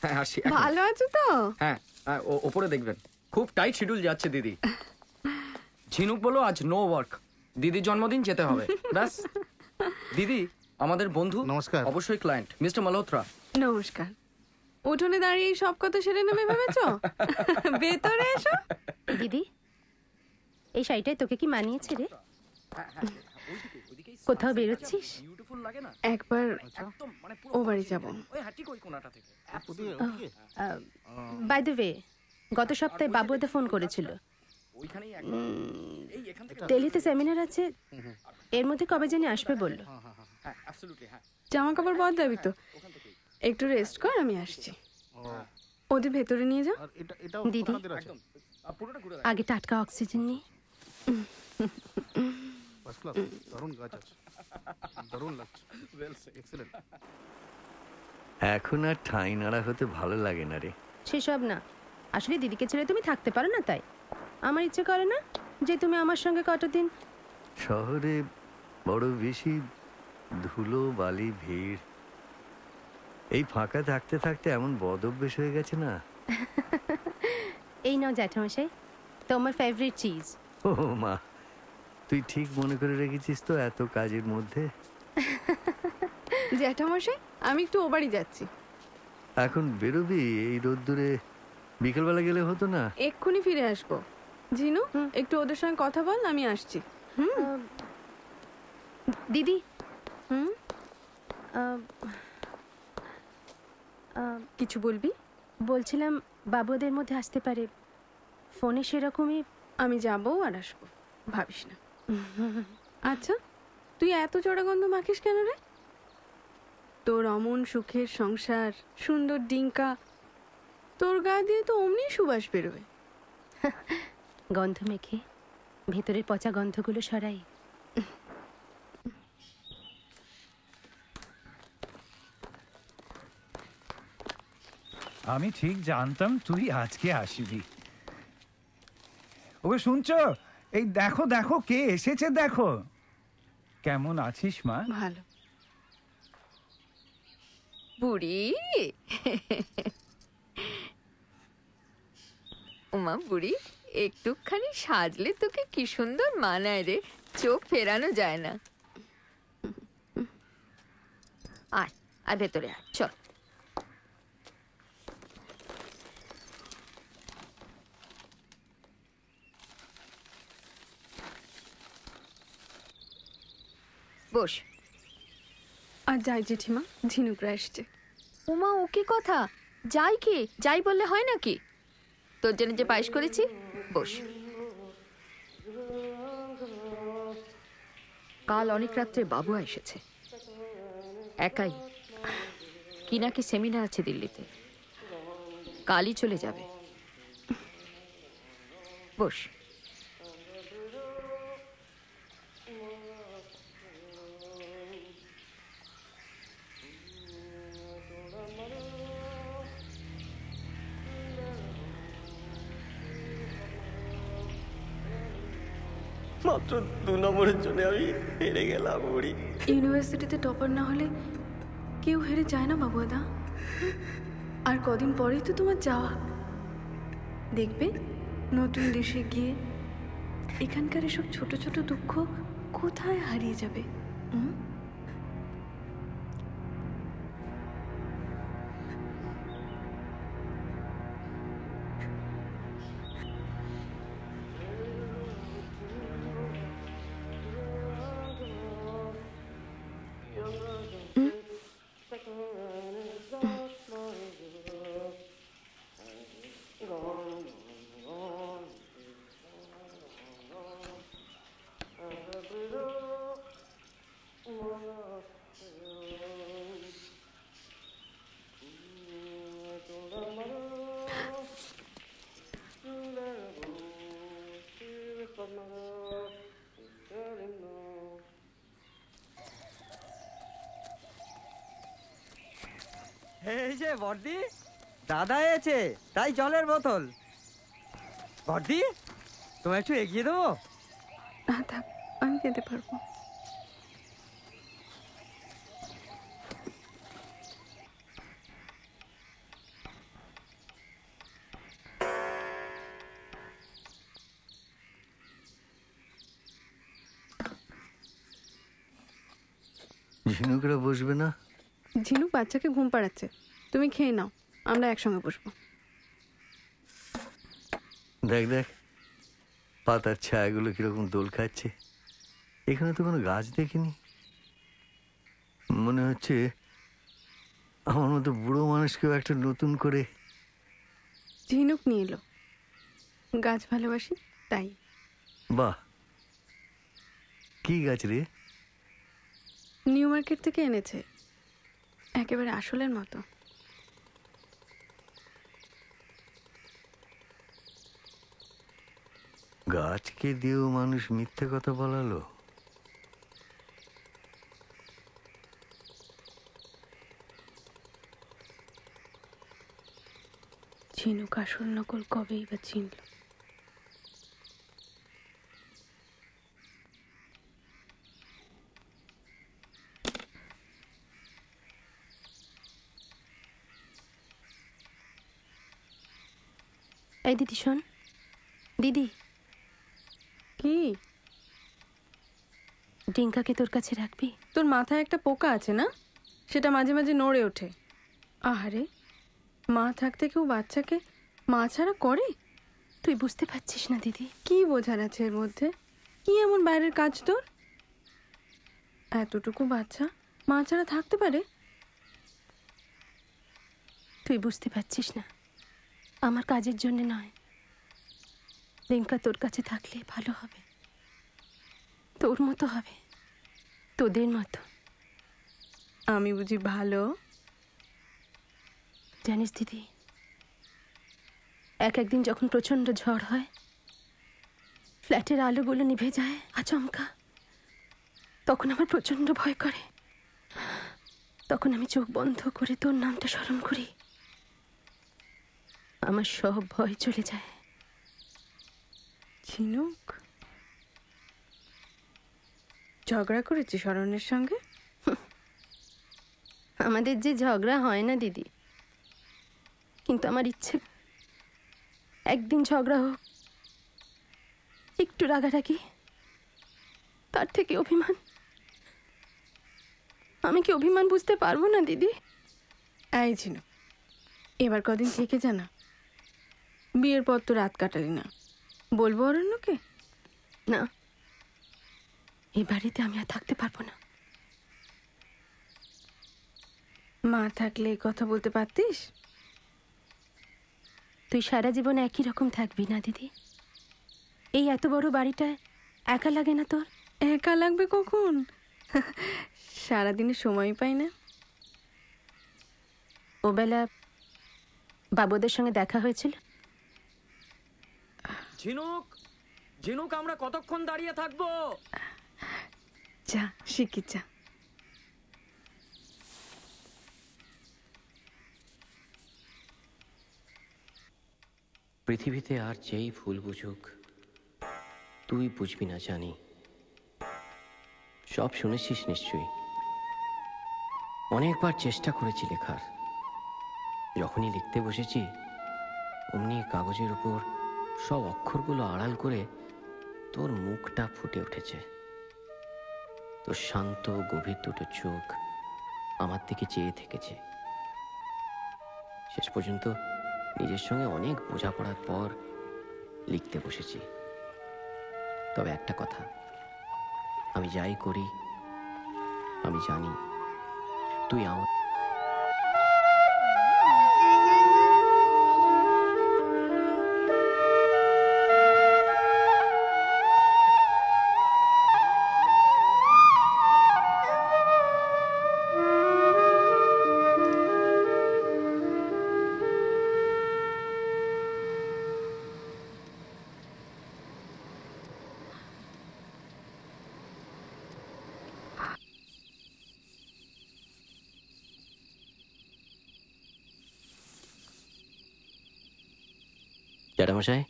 হ্যাঁ আসি। ভালো আছো তো? হ্যাঁ ওপরে দেখবেন, খুব টাইট শিডিউল যাচ্ছে দিদি। ঝিনুক বলো আজ নো ওয়ার্ক, দিদির জন্মদিন যেতে হবে ব্যাস। দিদি আমাদের বন্ধু, নমস্কার, অবশ্যই ক্লায়েন্ট মিস্টার মালহোত্রা। নমস্কার। উঠোনে দাঁড়িয়ে সব কথা সেরে নেবে ভেবেছো? ভেতরে এসো। দিদি এই শাড়িটাই তোকে কি মানিয়েছে রে? কোথাও বেরোচ্ছিস? একবার ও বাড়ি যাবো। বাই দ্য ওয়ে, গত সপ্তাহে বাবু এতে ফোন করেছিল, দিল্লিতে সেমিনার আছে, এর মধ্যে কবে জানি আসবে বললো। জামা কাপড় বদলাবি তো? একটু রেস্ট কর, আমি আসছি। ওদের ভেতরে নিয়ে যাও। দিদি আগে টাটকা অক্সিজেন নিয়ে। এখন আর ঠাঁই নাড়া হতে ভালো লাগে না রে। সেসব না, আসলে দিদিকে ছেড়ে তুমি থাকতে পারো না, তাই আমার ইচ্ছে করে না যে তুমি আমার সঙ্গে কটা দিন। শহরে বড় বেশি ধুলো বালি ভিড়, এই ফাঁকা থাকতে থাকতে এমন বদ অভ্যেস হয়ে গেছে না। এই নাও জ্যাঠামশাই, তোমার ফেভারিট চিজ। ও মা, তুই ঠিক মনে করে রেখেছিস তো এত কাজের মধ্যে। জ্যাঠামশাই আমি একটু ও বাড়ি যাচ্ছি। এখন বেরোবি এই রোদ্দুরে? বিকেলবেলা গেলে হতো না? এক্ষুনি ফিরে আসবো। জিনু একটু ওদের সঙ্গে কথা বল, আমি আসছি। দিদি কিছু বলবি? বলছিলাম বাবু ওদের মধ্যে আসতে পারে, ফোনে সেরকমই। আমি যাবো আর আসবো, ভাবিস না। আচ্ছা তুই এত চড়া গন্ধ মাখিস কেন রে? তোর অমন সুখের সংসার, সুন্দর ডিঙ্কা, তোর গা দিয়ে তো অমনি সুবাস বেরোবে। গন্ধ মেখে ভেতরের পচা গন্ধগুলো সরাই। আমি ঠিক জানতাম তুই আজকে আসবি। ওকে শুনছো? এই দেখো দেখো কে এসেছে, দেখো। কেমন আছিস মা? ভালো। বুড়ি উমা বুড়ি, একটুখানি সাজলে তোকে কি সুন্দর মানায় রে, চোখ ফেরানো যায় না। আয় আয় ভেতরে আয়, চল। বস। আর যাই জেঠিমা, ঝিনুকরা এসছে। উমা ও কি কথা? যাই কি যাই বললে হয় নাকি? তোর জন্য যে পায়েস করেছি, বস। কাল অনেক রাত্রে বাবু এসেছে, একাই। কি নাকি সেমিনার আছে দিল্লিতে, কালই চলে যাবে। বস। মাত্র 2 নম্বরের জন্য আমি হেরে গেলাম বুড়ি। ইউনিভার্সিটিতে টপার না হলে কেউ হেরে যায় না বাবুদা। আর কদিন পরেই তো তোমার যাওয়া। দেখবে নতুন দেশে গিয়ে এখানকার এসব ছোট ছোট দুঃখ কোথায় হারিয়ে যাবে। এই যে বর্দি, দাদা এসেছে, তাই জলের বোতল। বর্দি, তোমায় একটু এগিয়ে দেবো? থাক, আমি যেতে পারবো। ঝিনুকরা বসবে না? ঝিনুক বাচ্চাকে ঘুম পাড়াচ্ছে, তুমি খেয়ে নাও, আমরা একসঙ্গে বসবো। দেখ দেখ, পাতার ছায়াগুলো কিরকম দোল খাচ্ছে। এখানে তো কোনো গাছ দেখিনি। মনে হচ্ছে আমার মতো বুড়ো মানুষকেও একটা নতুন করে। ঝিনুক নিয়ে এলো, গাছ ভালোবাসি তাই। বাহ, কি গাছ রে? নিউ মার্কেট থেকে এনেছে, একেবারে আসলের মতো। গাছকে দিয়েও মানুষ মিথ্যে কথা বলালো। ঝিনুক আসল নকল কবেই বা চিনল। এই দিদি শোন, দিদি। কি? ডিঙ্কাকে তোর কাছে রাখবি? তোর মাথায় একটা পোকা আছে না, সেটা মাঝে মাঝে নড়ে ওঠে। আহারে, মা থাকতে কেউ বাচ্চাকে মা ছাড়া করে? তুই বুঝতে পারছিস না দিদি। কি বোঝার আছে এর মধ্যে? কি এমন বাইরের কাজ তোর? এতটুকু বাচ্চা মা ছাড়া থাকতে পারে? তুই বুঝতে পারছিস না, আমার কাজের জন্য নয়, ডিঙ্কা তোর কাছে থাকলে ভালো হবে, তোর মতো হবে, তোদের মতো। আমি বুঝি ভালো? জানিস দিদি, একদিন যখন প্রচন্ড ঝড় হয়, ফ্ল্যাটের আলোগুলো নিভে যায় আচমকা, তখন আমার প্রচন্ড ভয় করে। তখন আমি চোখ বন্ধ করে তোর নামটা স্মরণ করি, আমার সব ভয় চলে যায়। ঝিনুক, ঝগড়া করেছি শরণের সঙ্গে? আমাদের যে ঝগড়া হয় না দিদি, কিন্তু আমার ইচ্ছে একদিন ঝগড়া হোক, একটু রাগারাগি, তার থেকে অভিমান। আমি কি অভিমান বুঝতে পারবো না দিদি? এই ঝিনুক, এবার কদিন থেকে জানা, বিয়ের পর তো রাত কাটালি না, বলবো অরণ্যকে? না, এই বাড়িতে আমি আর থাকতে পারবো না। মা থাকলে এই কথা বলতে পারতিস? তুই সারা জীবন একই রকম থাকবি না দিদি? এই এত বড় বাড়িটায় একা লাগে না তোর? একা লাগবে কখন? সারাদিনে সময় পাই না। ওবেলা বাবুদের সঙ্গে দেখা হয়েছিল? ঝিনুক, ঝিনুক, আমরা কতক্ষণ দাঁড়িয়ে থাকবো? যা শিখি, যা। পৃথিবীতে আর যেই ভুল বুঝুক, তুই বুঝবি না জানি। সব শুনেছিস নিশ্চয়ই। অনেকবার চেষ্টা করেছি লেখার, যখনই লিখতে বসেছি অমনি কাগজের উপর সব অক্ষরগুলো আড়াল করে তোর মুখটা ফুটে উঠেছে। তোর শান্ত গভীর দুটো চোখ আমার দিকে চেয়ে থেকেছে। শেষ পর্যন্ত নিজের সঙ্গে অনেক বোঝাপড়ার পর লিখতে বসেছি। তবে একটা কথা, আমি যাই করি আমি জানি তুই আমার জ্যাঠামশাই,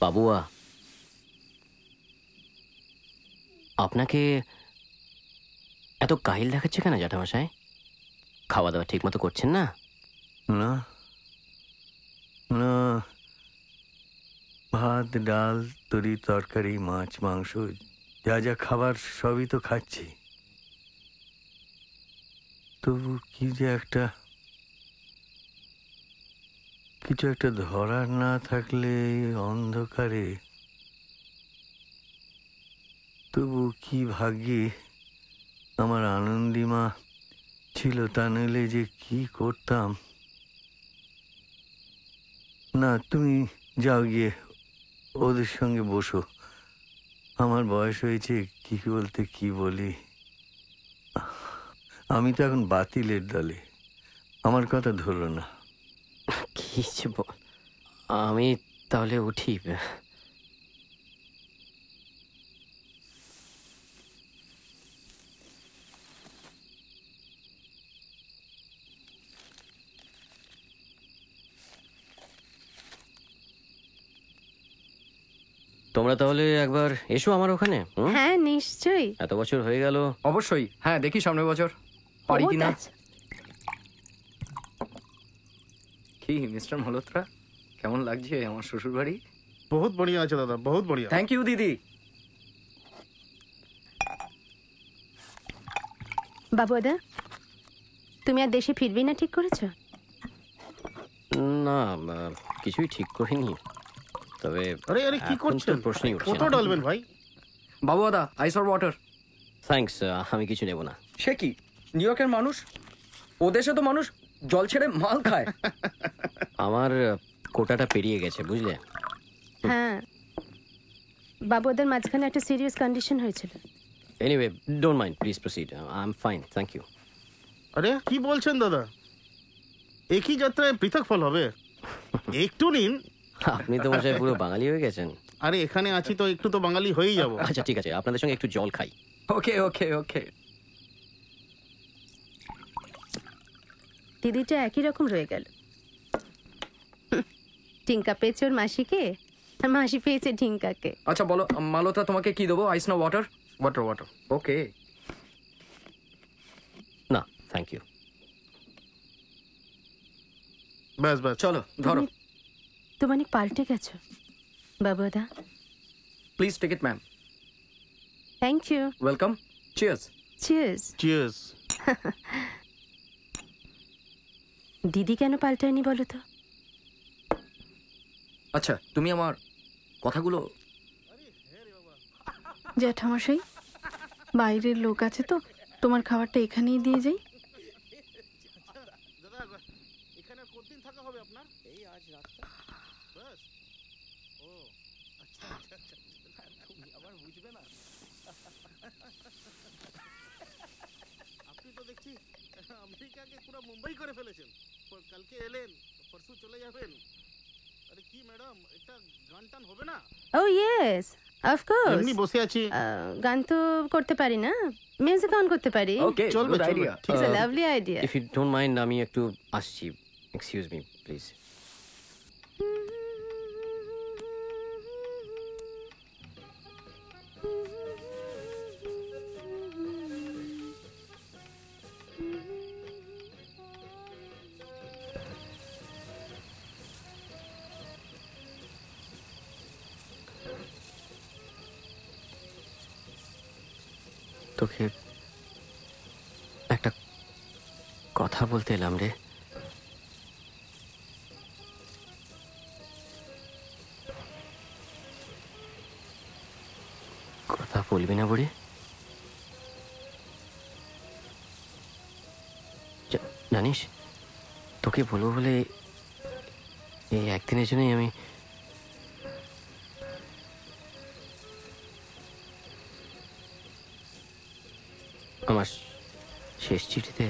বাবুয়া, আপনাকে এত কাহিল দেখাচ্ছে কেন জ্যাঠামশাই? খাওয়া দাওয়া ঠিক মতো করছেন না? না না, ভাত ডাল তরি তরকারি মাছ মাংস যা যা খাবার সবই তো খাচ্ছি, তবু কি যে একটা কিছু একটা ধরার না থাকলে অন্ধকারে, তবু কি ভাগ্যে আমার আনন্দিমা ছিল, তা নইলে যে কি করতাম। না, তুমি যাও গিয়ে ওদের সঙ্গে বসো, আমার বয়স হয়েছে কি বলতে কি বলি। আমি তো এখন বাতিলের দলে, আমার কথা ধরো না। কিছু বল, আমি তাহলে উঠি। তোমরা তাহলে একবার এসো আমার ওখানে। হ্যাঁ নিশ্চয়ই। এত বছর হয়ে গেল। অবশ্যই, হ্যাঁ দেখি সামনের বছর পারি কিনা। কি মিস্টার মালহোত্রা, কেমন লাগছে আমার শ্বশুর বাড়ি? বহুত বড়িয়া আছে দাদা, বহুত বড়িয়া। থ্যাংক ইউ দিদি। বাবুদা, তুমি আর দেশে ফিরবি না ঠিক করেছো? না, কিছুই ঠিক করিনি, তবে আরে আরে কি করছেন? প্রশ্নই উঠছে কত না। ডালবেন ভাই? বাবুদা, আইস অর ওয়াটার? থ্যাঙ্কস, আমি কিছু নেব না। সে কি, নিউ ইয়র্কের মানুষ, ও দেশে তো মানুষ জল ছেড়ে মাল খায়। আমার কোটাটা পেরিয়ে গেছে, বুঝলে? হ্যাঁ, বাবুদের মাঝখানে একটা সিরিয়াস কন্ডিশন হয়েছিল। Anyway, don't mind, please proceed. I am fine, thank you. আরে কি বলছেন দাদা, একই যাত্রায় পৃথক ফল হবে? একটু নিন। আপনি তো মশাই পুরো বাঙালি হয়ে গেছেন। আরে এখানে আছি তো একটু তো বাঙালি হয়েই যাবো। আচ্ছা ঠিক আছে, আপনাদের সঙ্গে একটু জল খাই। ওকে ওকে ওকে। দিদিটা একই রকম রয়ে গেল। টিঙ্কা পেয়েছে ওর মাসিকে, আর মাসি পেয়েছে টিঙ্কাকে। আচ্ছা বলো মালহোত্রা, তোমাকে কি দেবো, আইস না ওয়াটার? Water water. ওকে। না থ্যাংক ইউ। বাস বাস, চলো ধরো। তুমি অনেক পাল্টে গেছো বাবুদা। Please take it ma'am. Thank you. Welcome. Cheers. Cheers. Cheers. দিদি কেন পাল্টায়নি বলো তো? আচ্ছা তুমি আমার কথাগুলো। জ্যাঠামশাই, বাইরের লোক আছে তো, তোমার খাবারটা এখানেই দিয়ে যাই। আপনি তো দেখছি আমেরিকাকে পুরো মুম্বাই করে ফেলেছেন। কালকে এলেন, পরশু চলে যাবেন। আরে কি ম্যাডাম, একটা গান টান হবে না? ও ইয়েস, অফ কোর্স। এমনি বসে আছি। গান তো করতে পারি না, মিউজিক অন করতে পারি। ওকে, চলবে, good idea. It's a lovely idea. If you don't mind, আমি একটু আসছি। Excuse me please. তোকে একটা কথা বলতে এলাম রে। কথা বলবি না বুড়ি? জানিস, তোকে বলবো বলে এই একদিনের জন্যই আমি আমার শেষ চিঠিতে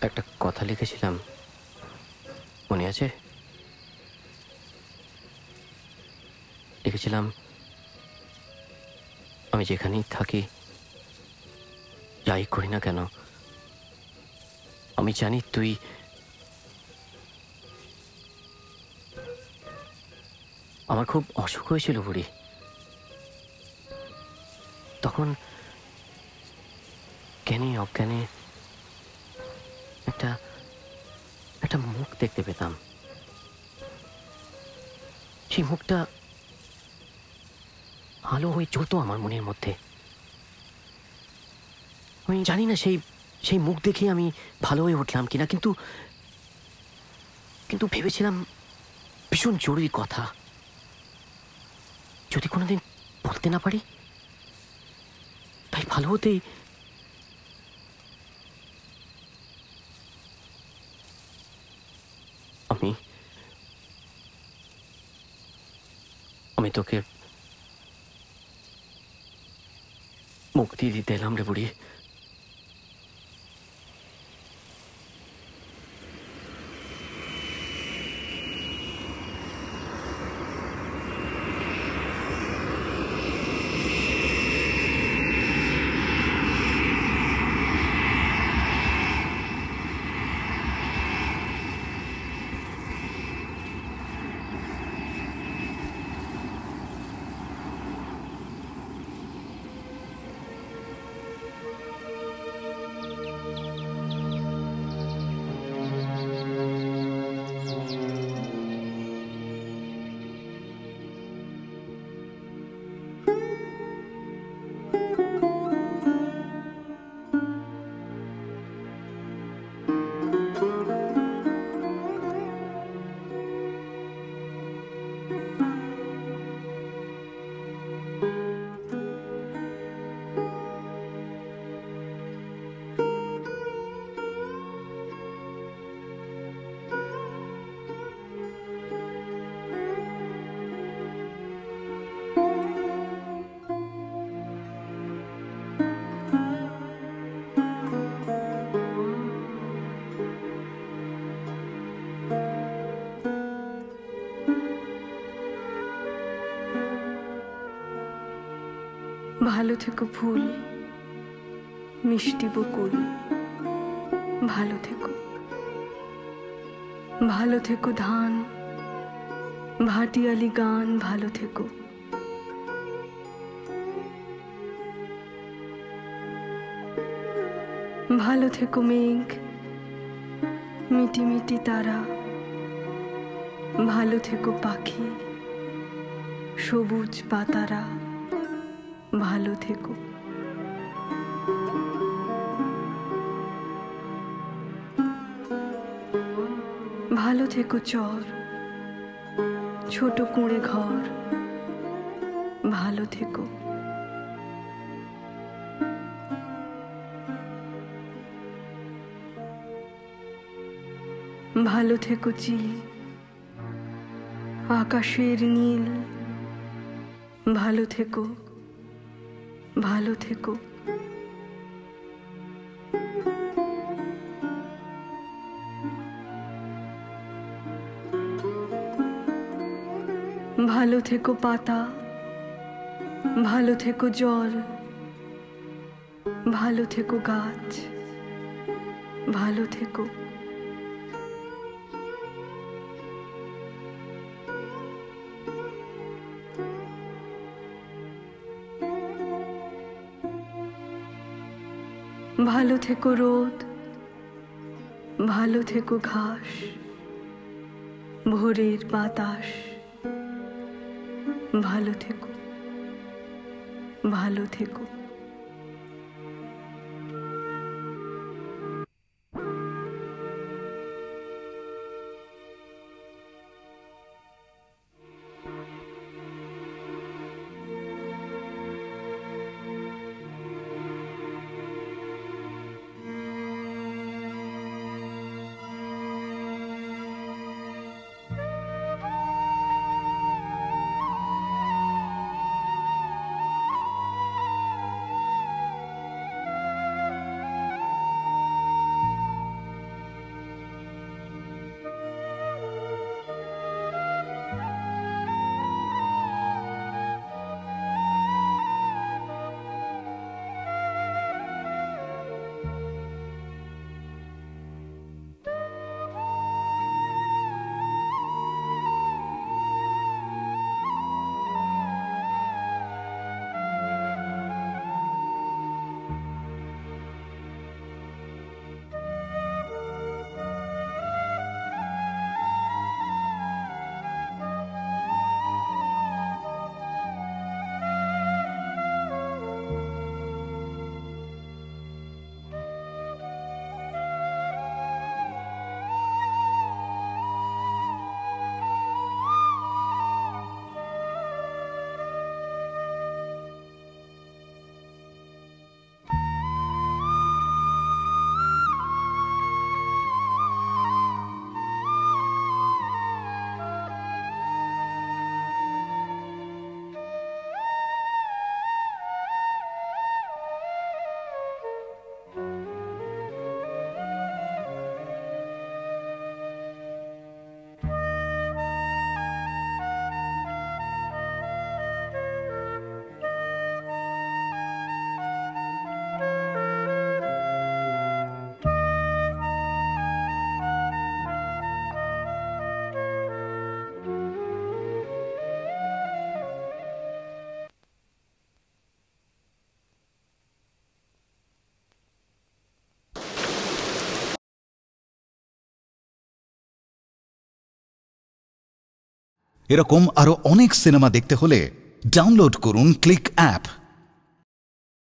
একটা কথা লিখেছিলাম, মনে আছে? লিখেছিলাম, আমি যেখানেই থাকি, যাই করি না কেন, আমি জানি তুই আমার খুব অসুখ হয়েছিল বুড়ি। তখন জ্ঞানী অজ্ঞানে একটা একটা মুখ দেখতে পেতাম। সেই মুখটা আলো হয়ে চলতো আমার মনের মধ্যে। আমি জানি না সেই মুখ দেখে আমি ভালো হয়ে উঠলাম কিনা, কিন্তু কিন্তু ভেবেছিলাম ভীষণ জরুরি কথা, যদি কোনোদিন বলতে না পারি, তাই ভালো হতেই আমি তোকে মুক্তি দিতে এলাম রে বুড়ি। ভালো থেকো ফুল, মিষ্টি বকুল, ভালো থেকো। ভালো থেকো ধান, ভাটিয়ালি গান, ভালো থেকো। ভালো থেকো মেঘ, মিটি মিটি তারা, ভালো থেকো পাখি, সবুজ পাতারা, ভালো থেকো। ভালো থেকো চর, ছোট কুঁড়ে ঘর, ভালো থেকো। ভালো থেকো চিল, আকাশের নীল, ভালো থেকো, ভালো থেকো। ভালো থেকো পাতা, ভালো থেকো জল, ভালো থেকো গাছ, ভালো থেকো। ভালো থেকো রোদ, ভালো থেকো ঘাস, ভোরের বাতাস, ভালো থেকো, ভালো থেকো। এরকম আরো অনেক সিনেমা দেখতে হলে ডাউনলোড করুন ক্লিক অ্যাপ।